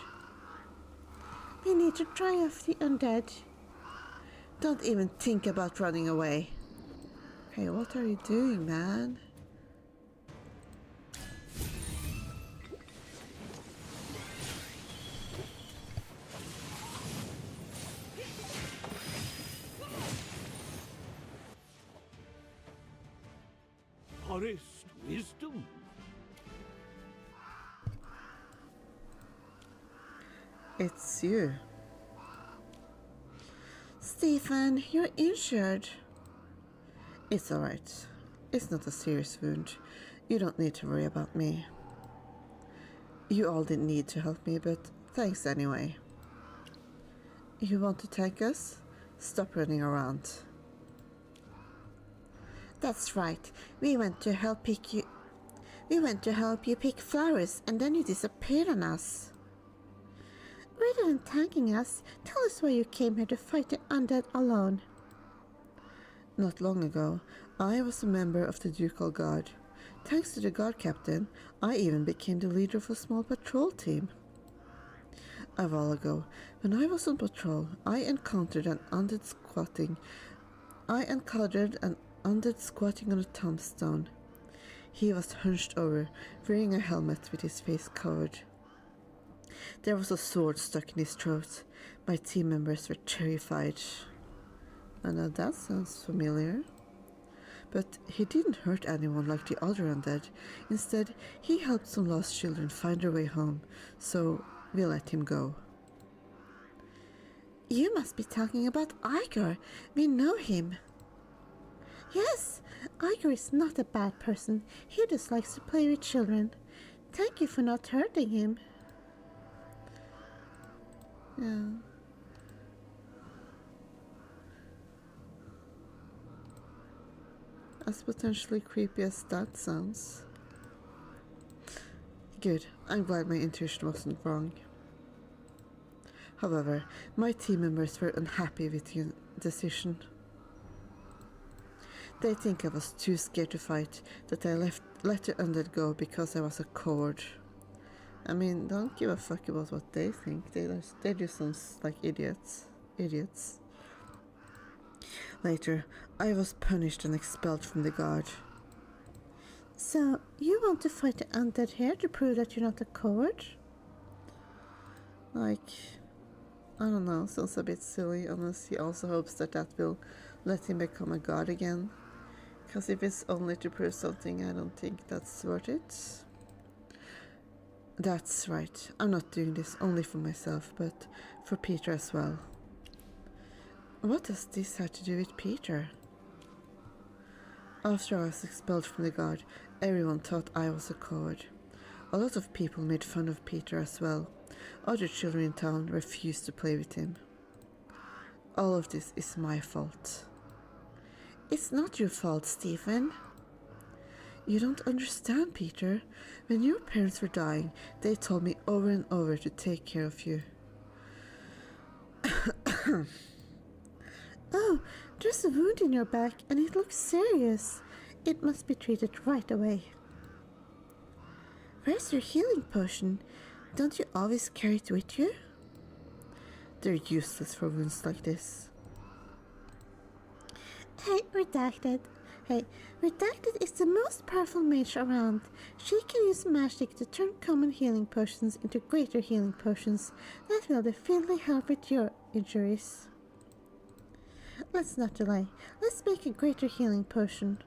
We need to dry off the undead. Don't even think about running away. Hey, what are you doing, man? Forest wisdom. It's you. Stephen, you're injured. It's alright. It's not a serious wound. You don't need to worry about me. You all didn't need to help me, but thanks anyway. You want to thank us? Stop running around. That's right. We went to help you pick flowers, and then you disappeared on us. Rather than thanking us, tell us why you came here to fight the undead alone. Not long ago, I was a member of the Ducal Guard. Thanks to the guard captain, I even became the leader of a small patrol team. A while ago, when I was on patrol, I encountered an undead squatting on a tombstone. He was hunched over, wearing a helmet with his face covered. There was a sword stuck in his throat. My team members were terrified. And now that sounds familiar. But he didn't hurt anyone like the other undead. Instead, he helped some lost children find their way home, so we let him go. You must be talking about Igor. We know him. Yes, Igor is not a bad person. He just likes to play with children. Thank you for not hurting him. Yeah. As potentially creepy as that sounds. Good, I'm glad my intuition wasn't wrong. However, my team members were unhappy with the decision. They think I was too scared to fight, that I let the undead go because I was a coward. I mean, don't give a fuck about what they think. They just sound like idiots. Later, I was punished and expelled from the guard. So, you want to fight the undead here to prove that you're not a coward? Like, I don't know, sounds a bit silly, unless he also hopes that will let him become a god again. Because if it's only to prove something, I don't think that's worth it. That's right, I'm not doing this only for myself, but for Peter as well. What does this have to do with Peter? After I was expelled from the guard, everyone thought I was a coward. A lot of people made fun of Peter as well. Other children in town refused to play with him. All of this is my fault. It's not your fault, Stephen. You don't understand, Peter. When your parents were dying, they told me over and over to take care of you. Oh, there's a wound in your back and it looks serious. It must be treated right away. Where's your healing potion? Don't you always carry it with you? They're useless for wounds like this. Hey, Redacted. Hey, Redacted is the most powerful mage around. She can use magic to turn common healing potions into greater healing potions that will definitely help with your injuries. Let's not delay. Let's make a greater healing potion.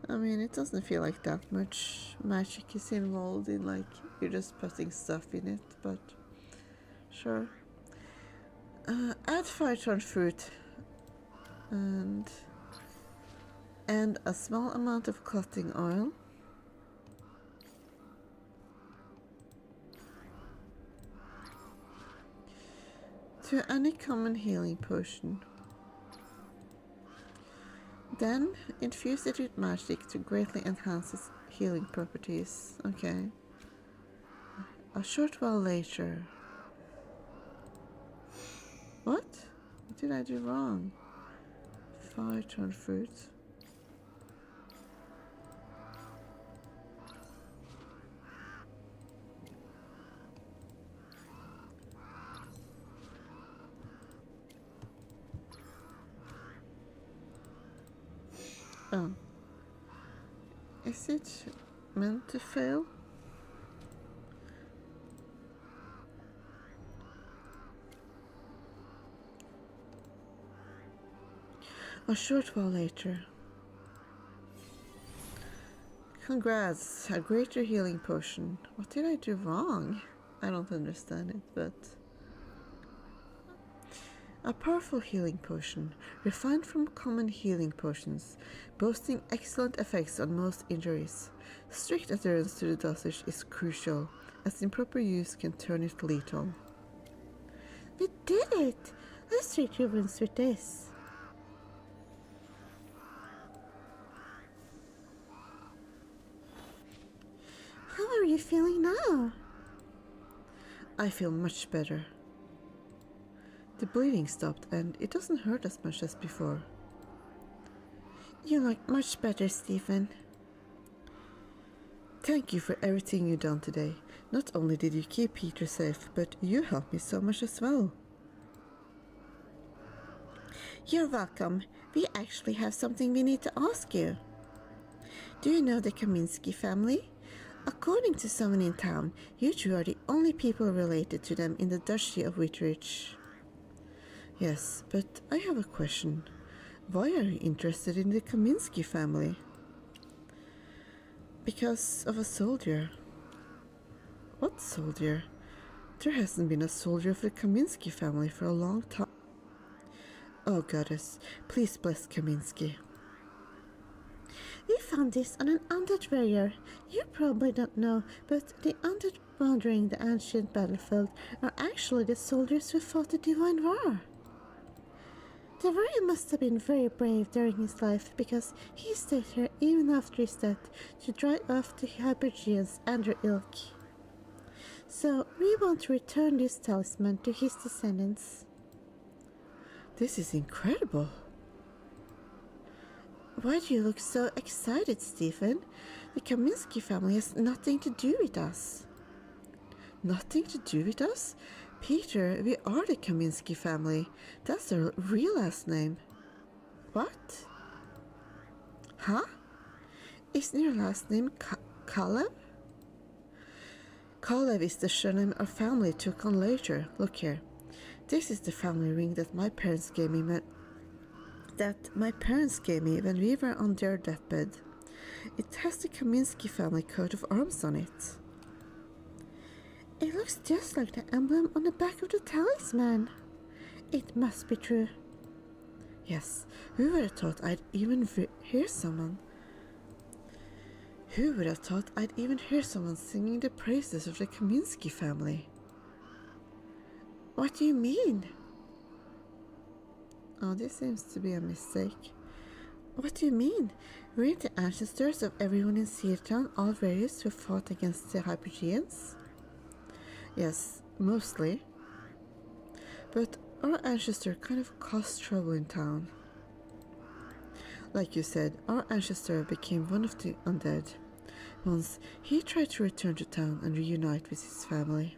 I mean, it doesn't feel like that much magic is involved in, like, you're just putting stuff in it, but sure. Add fire-torn fruit and a small amount of clotting oil. To any common healing potion. Then infuse it with magic to greatly enhance its healing properties. Okay. A short while later. What? What did I do wrong? Fire-torn fruit. Oh. Is it meant to fail? A short while later. Congrats, a greater healing potion. What did I do wrong? I don't understand it, but... A powerful healing potion, refined from common healing potions, boasting excellent effects on most injuries. Strict adherence to the dosage is crucial, as improper use can turn it lethal. We did it! Let's treat your wounds with this. How are you feeling now? I feel much better. The bleeding stopped and it doesn't hurt as much as before. You look much better, Stephen. Thank you for everything you've done today. Not only did you keep Peter safe, but you helped me so much as well. You're welcome. We actually have something we need to ask you. Do you know the Kaminsky family? According to someone in town, you two are the only people related to them in the Duchy of Whitridge. Yes, but I have a question. Why are you interested in the Kaminsky family? Because of a soldier. What soldier? There hasn't been a soldier of the Kaminsky family for a long time. Oh goddess, please bless Kaminsky. We found this on an undead warrior. You probably don't know, but the undead wandering the ancient battlefield are actually the soldiers who fought the Divine War. The warrior must have been very brave during his life, because he stayed here even after his death to drive off the Hypergeans and their ilk. So we want to return this talisman to his descendants. This is incredible. Why do you look so excited, Stephen? The Kaminsky family has nothing to do with us. Nothing to do with us? Peter, we are the Kaminsky family. That's our real last name. What? Huh? Isn't your last name Kalev? Kalev is the surname our family took on later. Look here. This is the family ring that my parents gave me when we were on their deathbed. It has the Kaminsky family coat of arms on it. It looks just like the emblem on the back of the talisman. It must be true. Yes, who would have thought I'd even hear someone? Who would have thought I'd even hear someone singing the praises of the Kaminsky family? What do you mean? Oh, this seems to be a mistake. What do you mean? We're the ancestors of everyone in Seatown, all various who fought against the Hypergeans? Yes, mostly. But our ancestor kind of caused trouble in town. Like you said, our ancestor became one of the undead. Once, he tried to return to town and reunite with his family.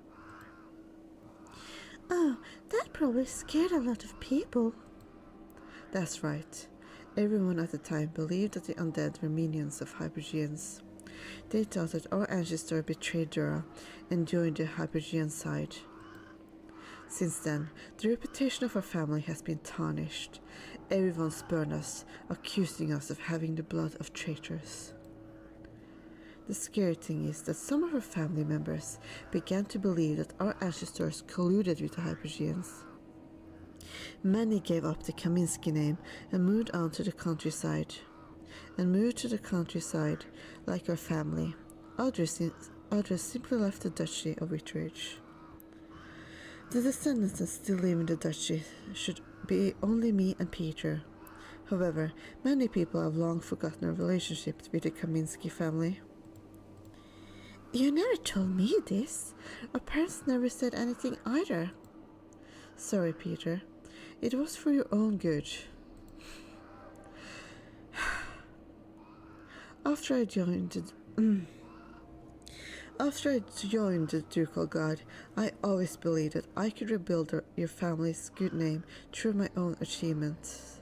Oh, that probably scared a lot of people. That's right. Everyone at the time believed that the undead were minions of Hypergeans. They thought that our ancestor betrayed Dura and joined the Hypergean side. Since then, the reputation of our family has been tarnished. Everyone spurned us, accusing us of having the blood of traitors. The scary thing is that some of our family members began to believe that our ancestors colluded with the Hypergeans. Many gave up the Kaminsky name and moved on to the countryside. Like our family. Others simply left the Duchy of Whitridge. The descendants that still live in the Duchy should be only me and Peter. However, many people have long forgotten our relationship with the Kaminsky family. You never told me this. Our parents never said anything either. Sorry, Peter. It was for your own good. After I joined the Ducal Guard, I always believed that I could rebuild your family's good name through my own achievements.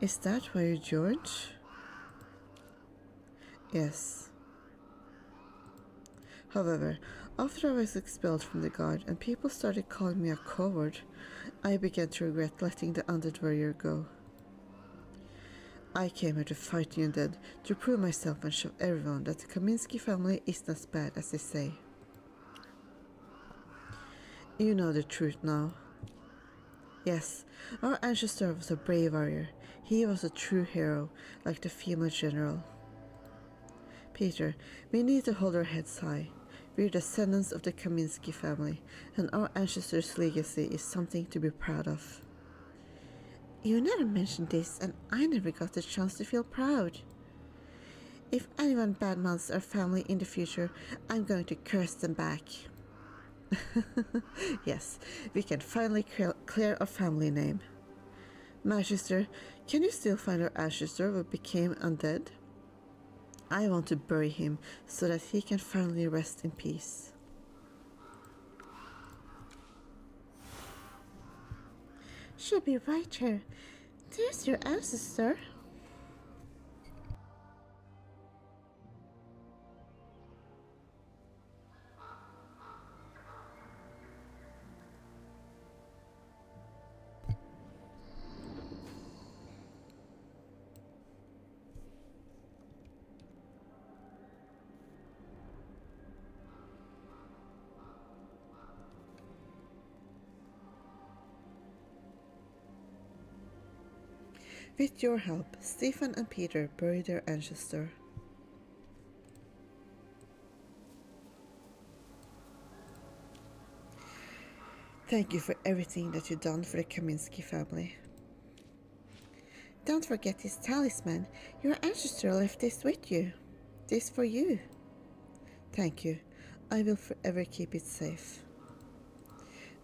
Is that why you joined? Yes. However, after I was expelled from the guard and people started calling me a coward, I began to regret letting the undead warrior go. I came here to fight the undead, to prove myself and show everyone that the Kaminsky family isn't as bad as they say. You know the truth now. Yes, our ancestor was a brave warrior. He was a true hero, like the female general. Peter, we need to hold our heads high. We're descendants of the Kaminsky family, and our ancestors' legacy is something to be proud of. You never mentioned this, and I never got the chance to feel proud. If anyone badmouths our family in the future, I'm going to curse them back. Yes, we can finally clear our family name. Magister, can you still find our ancestor who became undead? I want to bury him so that he can finally rest in peace. Should be right here. There's your ancestor. With your help, Stephen and Peter buried their ancestor. Thank you for everything that you've done for the Kaminsky family. Don't forget this talisman. Your ancestor left this with you. This for you. Thank you. I will forever keep it safe.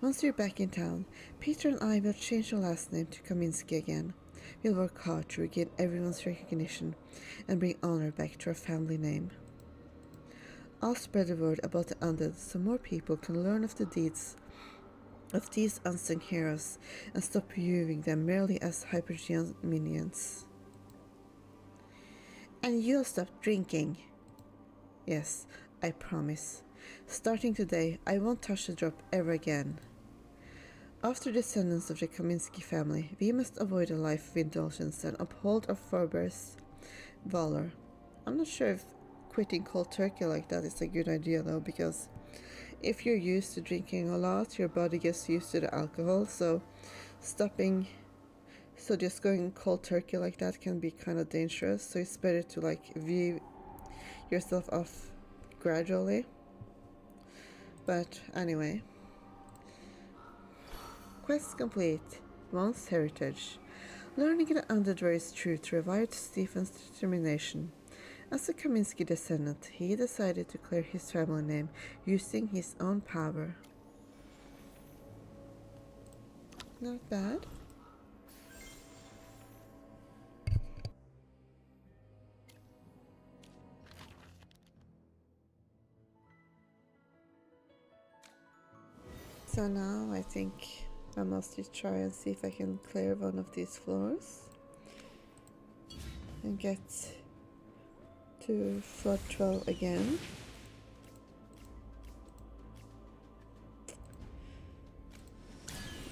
Once you're back in town, Peter and I will change your last name to Kaminsky again. We'll work hard to regain everyone's recognition and bring honor back to our family name. I'll spread the word about the undead so more people can learn of the deeds of these unsung heroes and stop viewing them merely as Hypergean minions. And you'll stop drinking. Yes, I promise. Starting today, I won't touch a drop ever again. After descendants of the Kaminsky family, we must avoid a life of indulgence and uphold our forebears' valor. I'm not sure if quitting cold turkey like that is a good idea though, because if you're used to drinking a lot, your body gets used to the alcohol, so just going cold turkey like that can be kind of dangerous, so it's better to like wean yourself off gradually. But anyway. Quest complete. Once heritage. Learning the Underdry's truth revived Stephen's determination. As a Kaminsky descendant, he decided to clear his family name using his own power. Not bad. So now I think I must just try and see if I can clear one of these floors and get to floor 12 again.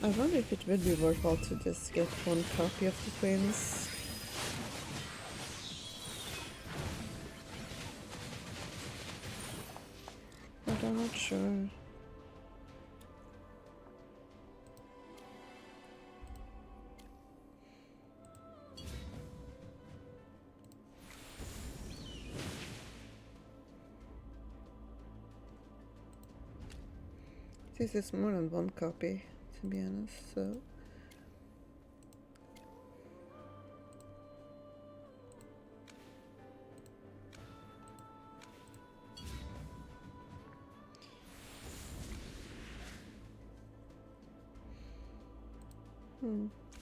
I wonder if it would be worthwhile to just get one copy of the twins. But I'm not sure. This is more than one copy, to be honest, so...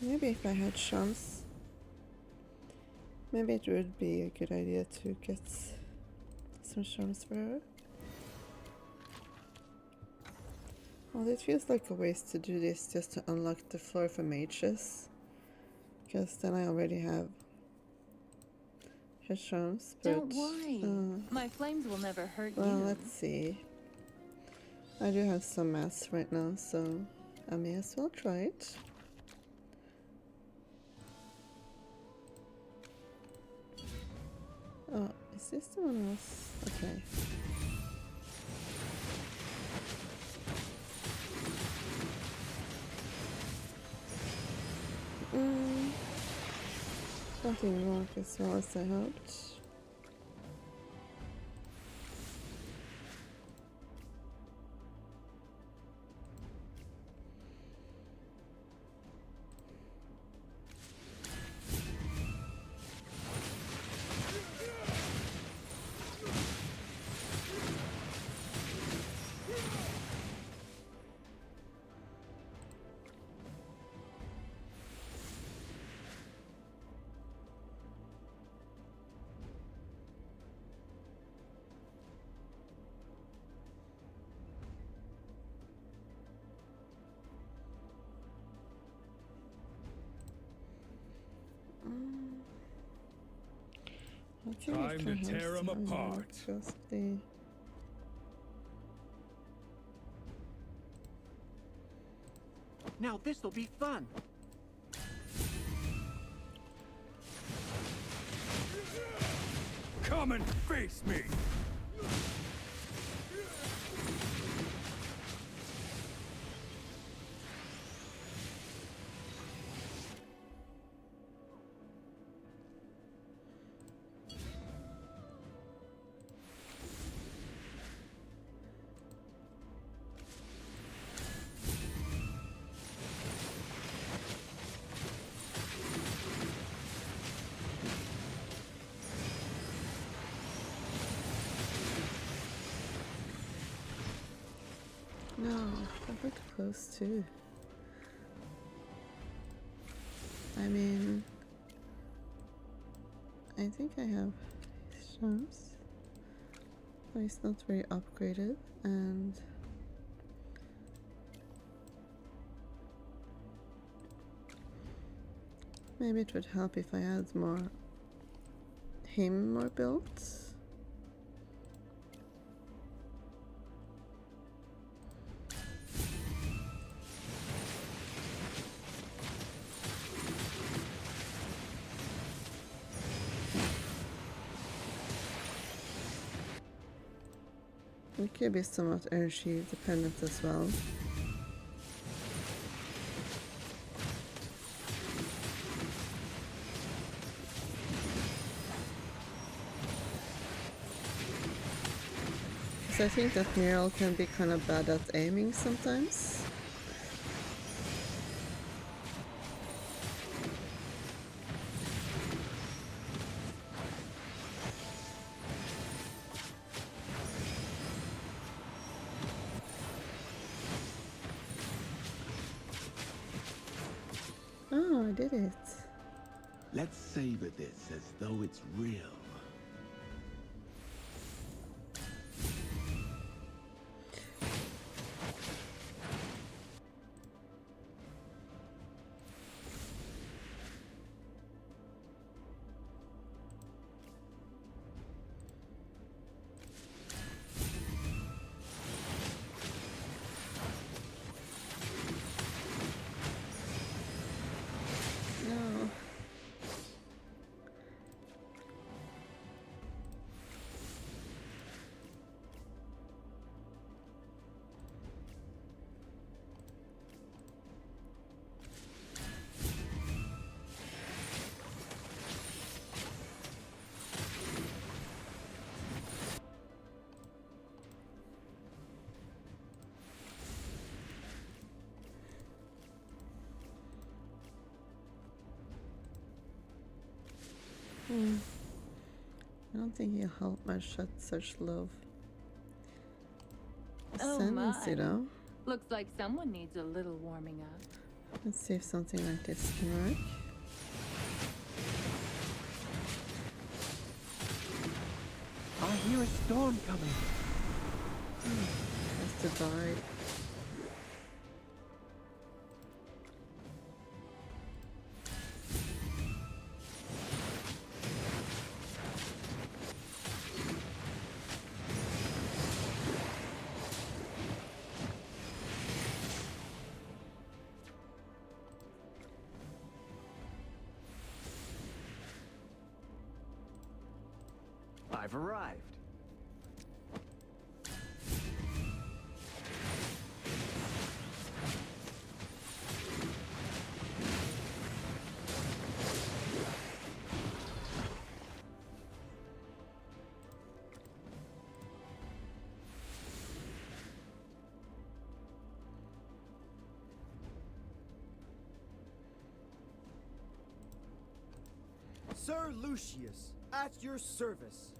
Maybe if I had chance, maybe it would be a good idea to get some charms for her. Well, it feels like a waste to do this just to unlock the floor for mages, because then I already have her charms, but... Don't worry. My flames will never hurt you. Well, let's see. I do have some mass right now, so I may as well try it. Oh, is this the one else? Okay. Nothing wrong as well as I hoped. Time to tear them apart. Just the... Now this'll be fun. Come and face me! No, I looked close too. I mean, I think I have charms, but it's not very upgraded, and maybe it would help if I had more builds. It could be somewhat energy dependent as well. Because I think that Meryl can be kind of bad at aiming sometimes. Oh, I did it. Let's savor this as though it's real. I don't think he'll help much at such low Oh ascendancy, my. though. Looks like someone needs a little warming up. Let's see if something like this can work. I hear a storm coming. Has to die. I've arrived. Sir Lucius, at your service.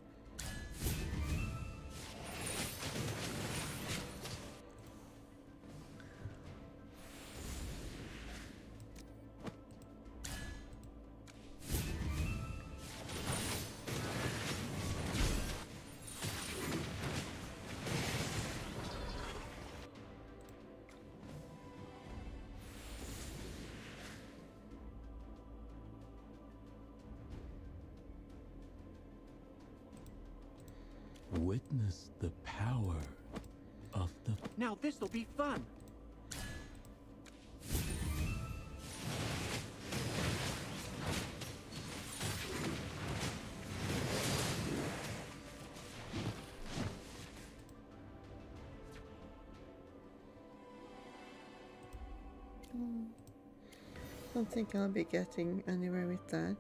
Witness the power of the... Now this'll be fun. Don't think I'll be getting anywhere with that.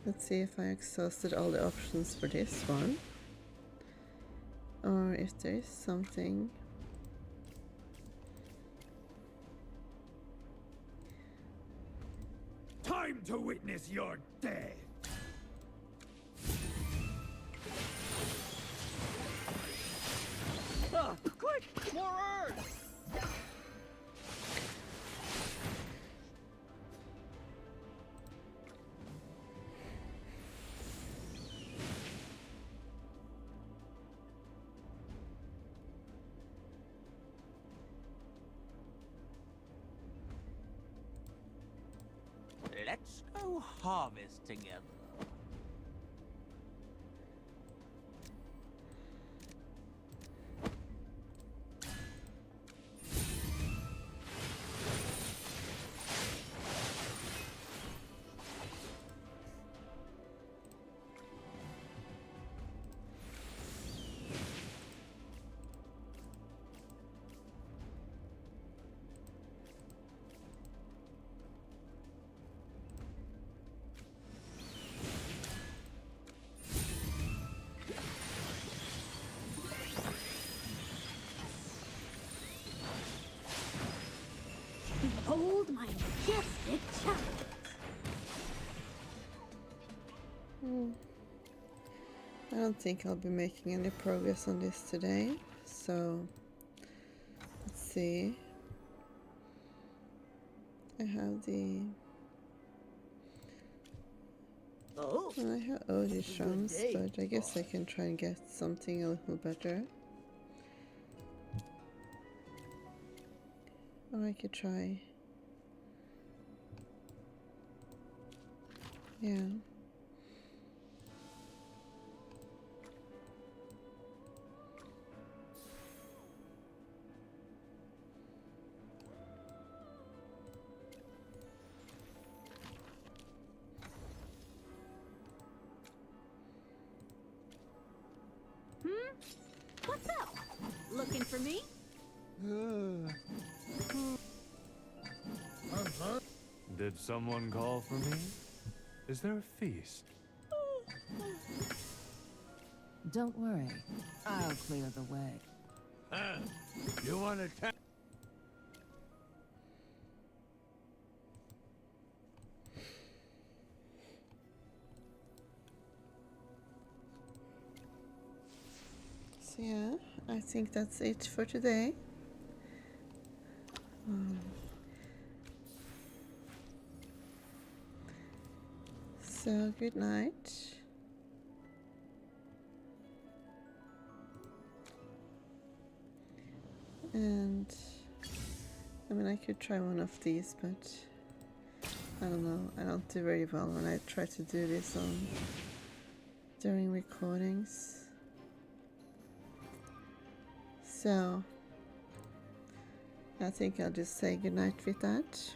Let's see if I exhausted all the options for this one. Or if there is something. Time to witness your death. Quick! More earth! Let's go harvest together. Behold my majestic chariot. I don't think I'll be making any progress on this today, so let's see. I have the... Oh, I have OG shrums, day. but I guess I can try and get something a little better. Or I could try... Yeah. What's up? Looking for me? Did someone call for me? Is there a feast? Don't worry. I'll clear the way. You want to So yeah, I think that's it for today. So good night. And I mean, I could try one of these, but I don't know. I don't do very well when I try to do this during recordings. So I think I'll just say goodnight with that.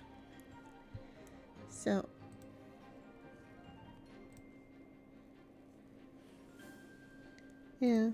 So yeah.